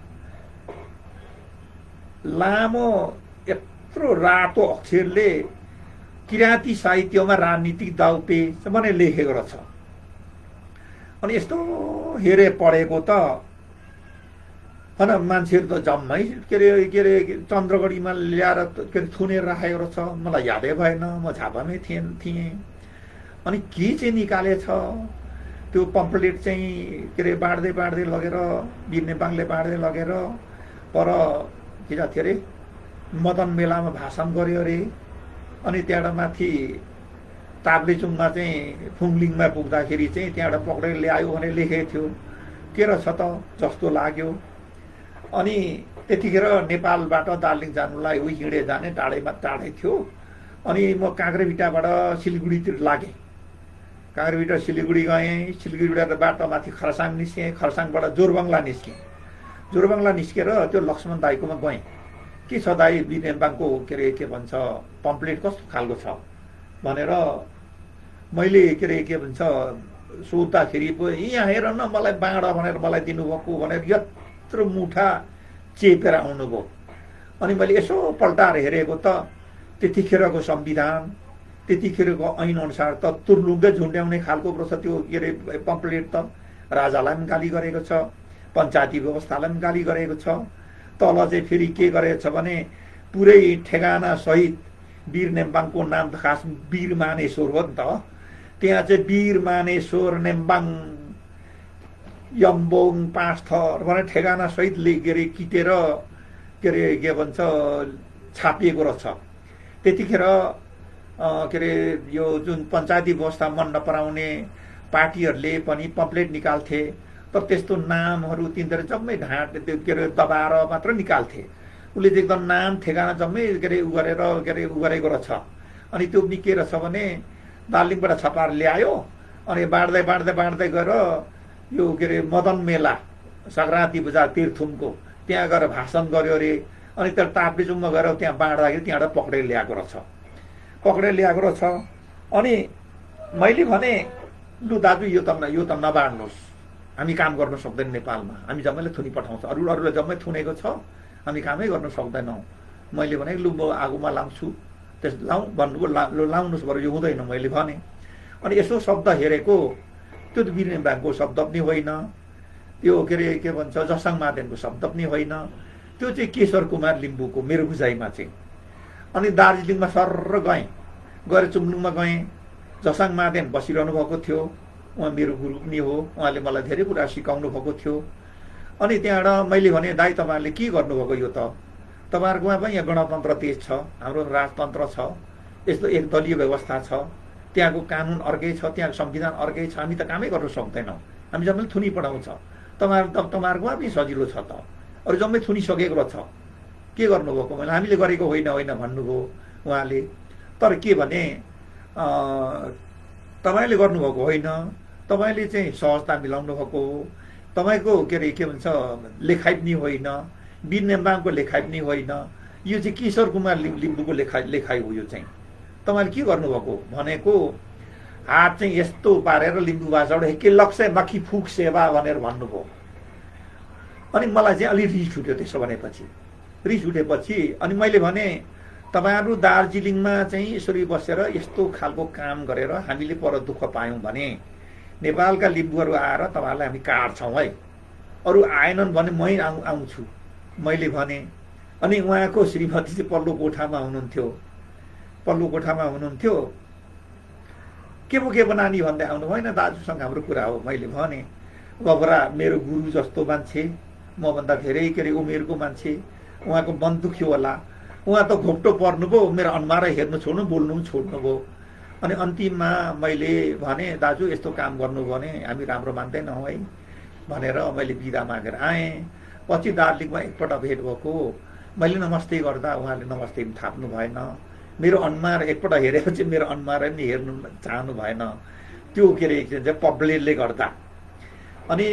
लामो यत्रो रातो अक्षरले किराँती साहित्यमा राजनीतिक दाउपे भने लेखेको रहेछ। अनि यस्तो हेरे पढेको त होइन, मान्छेहरू त जम्मै के अरे चन्द्रगढीमा ल्याएर के अरे थुनेर राखेको रहेछ। मलाई यादै भएन, म झापामै थिएँ। अनि के चाहिँ निकालेछ त्यो पम्पलेट चाहिँ के अरे बाँड्दै लगेर वीर नेम्बाङले बाँड्दै लगेर पर के जान्थ्यो अरे मदन मेलामा भाषण गर्यो अरे। अनि त्यहाँबाट माथि ताप्लेजुङमा चाहिँ फुङलिङमा पुग्दाखेरि चाहिँ त्यहाँबाट पक्रेर ल्यायो भने लेखेको थियो। के रहेछ त जस्तो लाग्यो। अनि त्यतिखेर नेपालबाट दार्जिलिङ जानुलाई उही हिँडे जाने टाढै थियो। अनि म काँक्रेभिट्टाबाट सिलगढीतिर लागेँ। काँक्रेभिट्टा सिलगढी गएँ। सिलगढीबाट माथि खरसाङ निस्केँ। खरसाङबाट जोरबङ्गला निस्केँ। जोरबङ्गला निस्केर त्यो लक्ष्मण दाईकोमा गएँ। के छ दाई वीर नेम्बाङको के भन्छ पम्पलेट कस्तो खालको छ भनेर मैले के भन्छ सोद्धाखेरि पो यहाँ हेर न मलाई बाँड भनेर मलाई दिनुभएको भनेर यत्रो मुठा चेपेर आउनुभयो। अनि मैले यसो पल्टाएर हेरेको त त्यतिखेरको संविधान त्यतिखेरको ऐन अनुसार त तुर्लुङ्गै झुन्ड्याउने खालको रहेछ त्यो के अरे पम्पलेट त। राजालाई पनि गाली गरेको छ, पञ्चायती व्यवस्थालाई पनि गाली गरेको छ। तल चाहिँ फेरि के गरेको छ भने पुरै ठेगाना सहित वीर नेम्बाङको नाम त खास वीर मानेश्वर हो नि त। त्यहाँ चाहिँ वीर मानेश्वर नेम्बाङ यम्बोङ पाँच थर भनेर ठेगाना सहित किटेर के भन्छ छापिएको रहेछ। त्यतिखेर के अरे यो जुन पञ्चायती व्यवस्था मन नपराउने पार्टीहरूले पनि पम्पलेट निकाल्थे। तर त्यस्तो नामहरू तिनीहरू जम्मै ढाँट के अरे दबाएर मात्र निकाल्थे। उसले चाहिँ एकदम नाम ठेगाना जम्मै के अरे उ गरेको रहेछ। अनि त्यो के रहेछ भने दार्जिलिङबाट छपाएर ल्यायो। अनि बाँड्दै गएर यो के अरे मदन मेला सङ्क्रान्ति बजार तीर्थुमको त्यहाँ गएर भाषण गर्यो अरे। अनि त्यो ताप्लेजुङमा गएर त्यहाँ बाँड्दाखेरि त्यहाँबाट पक्रेर ल्याएको रहेछ। अनि मैले भने लु दाजु यो त नबाड्नुहोस्, हामी काम गर्न सक्दैन नेपालमा, हामी जम्मैले थुनी पठाउँछ, अरूले जम्मै थुनेको छ, हामी कामै गर्न सक्दैनौँ। मैले भने लु म आगोमा लाउँछु, त्यस भन्नुभयो लाउनुहोस् बरु यो हुँदैन मैले भने। अनि यसो शब्द हेरेको त्यो त वीर नेम्बाङको शब्द पनि होइन, त्यो के अरे के भन्छ जसाङ मादेनको शब्द पनि होइन, त्यो चाहिँ केशर कुमार लिम्बूको मेरो बुझाइमा चाहिँ। अनि दार्जिलिङमा सर्र गएर चुम्लुङमा गएँ। जसाङ मादेन बसिरहनु भएको थियो, उहाँ मेरो गुरु पनि हो, उहाँले मलाई धेरै कुरा सिकाउनु भएको थियो। अनि त्यहाँबाट मैले भने दाइ तपाईँहरूले के गर्नुभएको यो त, तपाईँहरूकोमा पनि यहाँ गणतन्त्र देश छ, हाम्रो राजतन्त्र छ, यस्तो एकदलीय व्यवस्था छ, त्यहाँको कानुन अर्कै छ, त्यहाँको संविधान अर्कै छ, हामी त कामै गर्न सक्दैनौँ, हामी जम्मै थुनी पठाउँछ। तपाईँहरूकोमा पनि सजिलो छ त, अरू जम्मै थुनिसकेको रहेछ, के गर्नुभएको मैले हामीले गरेको होइन भन्नुभयो उहाँले। तर के भने तपाईँले गर्नुभएको होइन, तपाईँले चाहिँ सहजता मिलाउनु भएको हो, तपाईँको के अरे के भन्छ लेखाइ पनि होइन, वीर नेम्बाङको लेखाइ पनि होइन, यो चाहिँ केशर कुमार लिम्बूको लेखाइ हो। यो चाहिँ तपाईँले के गर्नुभएको भनेको हात चाहिँ यस्तो पारेर लिम्बू भाषाबाट के लक्ष्य मखी फुक सेवा भनेर भन्नुभयो। अनि मलाई चाहिँ अलिक रिस उठ्यो। त्यसो भनेपछि रिस उठेपछि अनि मैले भने तपाईँहरू दार्जिलिङमा चाहिँ यसरी बसेर यस्तो खालको काम गरेर हामीले पर दुःख पायौँ भने नेपालका लिम्बूहरू आएर तपाईँहरूलाई हामी काट्छौँ है, अरू आएनन् भने मै आउँछु मैले भने। अनि उहाँको श्रीमती चाहिँ पल्लो कोठामा हुनुहुन्थ्यो। के पो नानी भन्दै आउनु भएन, दाजुसँग हाम्रो कुरा हो मैले भने। बबरा मेरो गुरु जस्तो मान्छे, मभन्दा धेरै के अरे उमेरको मान्छे, उहाँको मन दुख्यो होला, उहाँ त घोप्टो पर्नुभयो, मेरो अनुहारै हेर्नु छोड्नु बोल्नु पनि छोड्नुभयो। अनि अन्तिममा मैले भने दाजु यस्तो काम गर्नु भने हामी राम्रो मान्दैनौँ है भनेर मैले बिदा मागेर आएँ। पछि दार्जिलिङमा एकपल्ट भेट भएको, मैले नमस्ते गर्दा उहाँले नमस्ते पनि थाप्नु भएन। मेरो अनुहार एकपल्ट हेरेपछि मेरो अनुहारै पनि हेर्नु चाहनु भएन, त्यो के अरे पब्लिकले गर्दा। अनि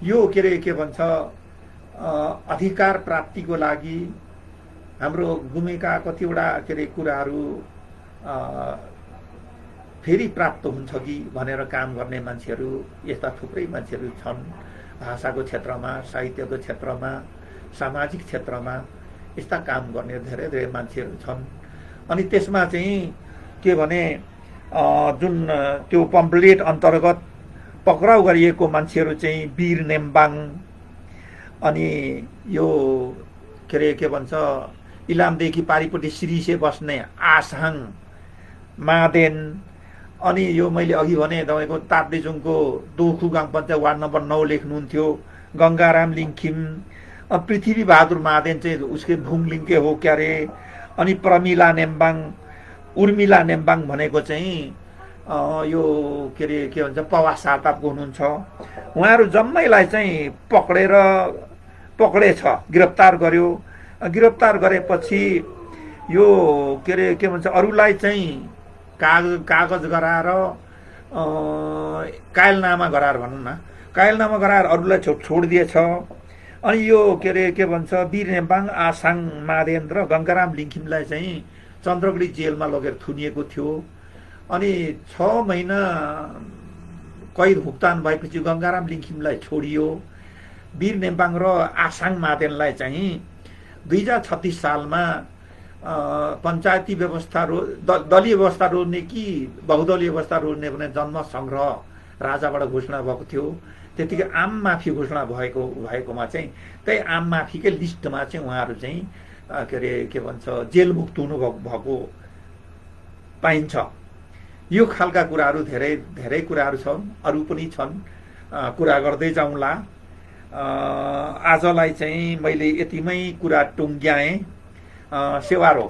यो के अरे के भन्छ अधिकार प्राप्तिको लागि हाम्रो गुमेका कतिवटा के अरे कुराहरू फेरि प्राप्त हुन्छ कि भनेर काम गर्ने मान्छेहरू यस्ता थुप्रै मान्छेहरू छन्। भाषाको क्षेत्रमा, साहित्यको क्षेत्रमा, सामाजिक क्षेत्रमा यस्ता काम गर्ने धेरै धेरै मान्छेहरू छन्। अनि त्यसमा चाहिँ के भने जुन त्यो पम्पलेट अन्तर्गत पक्राउ गरिएको मान्छेहरू चाहिँ वीर नेम्बाङ, अनि यो के अरे के भन्छ इलामदेखि पारिपट्टि सिरिसे बस्ने आसाङ मादेन, अनि यो मैले अघि भने तपाईँको ताप्लेजुङको दोखु गाउँ पञ्चायत वार्ड नम्बर 9 लेख्नुहुन्थ्यो, गङ्गाराम लिङ्खिम, पृथ्वी बहादुर महादेन चाहिँ उसकै भुङलिङ्के हो क्या अरे, अनि प्रमिला नेम्बाङ, उर्मिला नेम्बाङ भनेको चाहिँ यो के अरे के भन्छ पवा सातापको हुनुहुन्छ। उहाँहरू जम्मैलाई चाहिँ पक्रेछ, गिरफ्तार गर्यो। गिरफ्तार गरेपछि यो के अरे के भन्छ अरूलाई चाहिँ कागज गराएर कायलनामा गराएर भनौँ न, कायलनामा गराएर अरूलाई छोडिदिएछ। अनि यो के अरे के भन्छ वीर नेम्बाङ, आसाङ मादेन र गङ्गाराम लिङ्खिमलाई चाहिँ चन्द्रगढी जेलमा लगेर थुनिएको थियो। अनि 6 महिना कैद भुक्तान भएपछि गङ्गाराम लिङ्खिमलाई छोडियो। वीर नेम्बाङ र आसाङ मादेनलाई चाहिँ 2036 सालमा पञ्चायती व्यवस्था दलीय व्यवस्था रोज्ने कि बहुदलीय व्यवस्था रोज्ने भने जन्म सङ्ग्रह राजाबाट घोषणा भएको थियो। त्यतिकै आम माफी घोषणा भएकोमा चाहिँ त्यही आम माफीकै लिस्टमा चाहिँ उहाँहरू चाहिँ के अरे के भन्छ जेलमुक्त हुनुभएको पाइन्छ। यो खालका कुराहरू धेरै कुराहरू छन्, अरू पनि छन्, कुरा गर्दै जाउँला। आजलाई चाहिँ मैले यतिमै कुरा टुङ्ग्याएँ। सेवारो।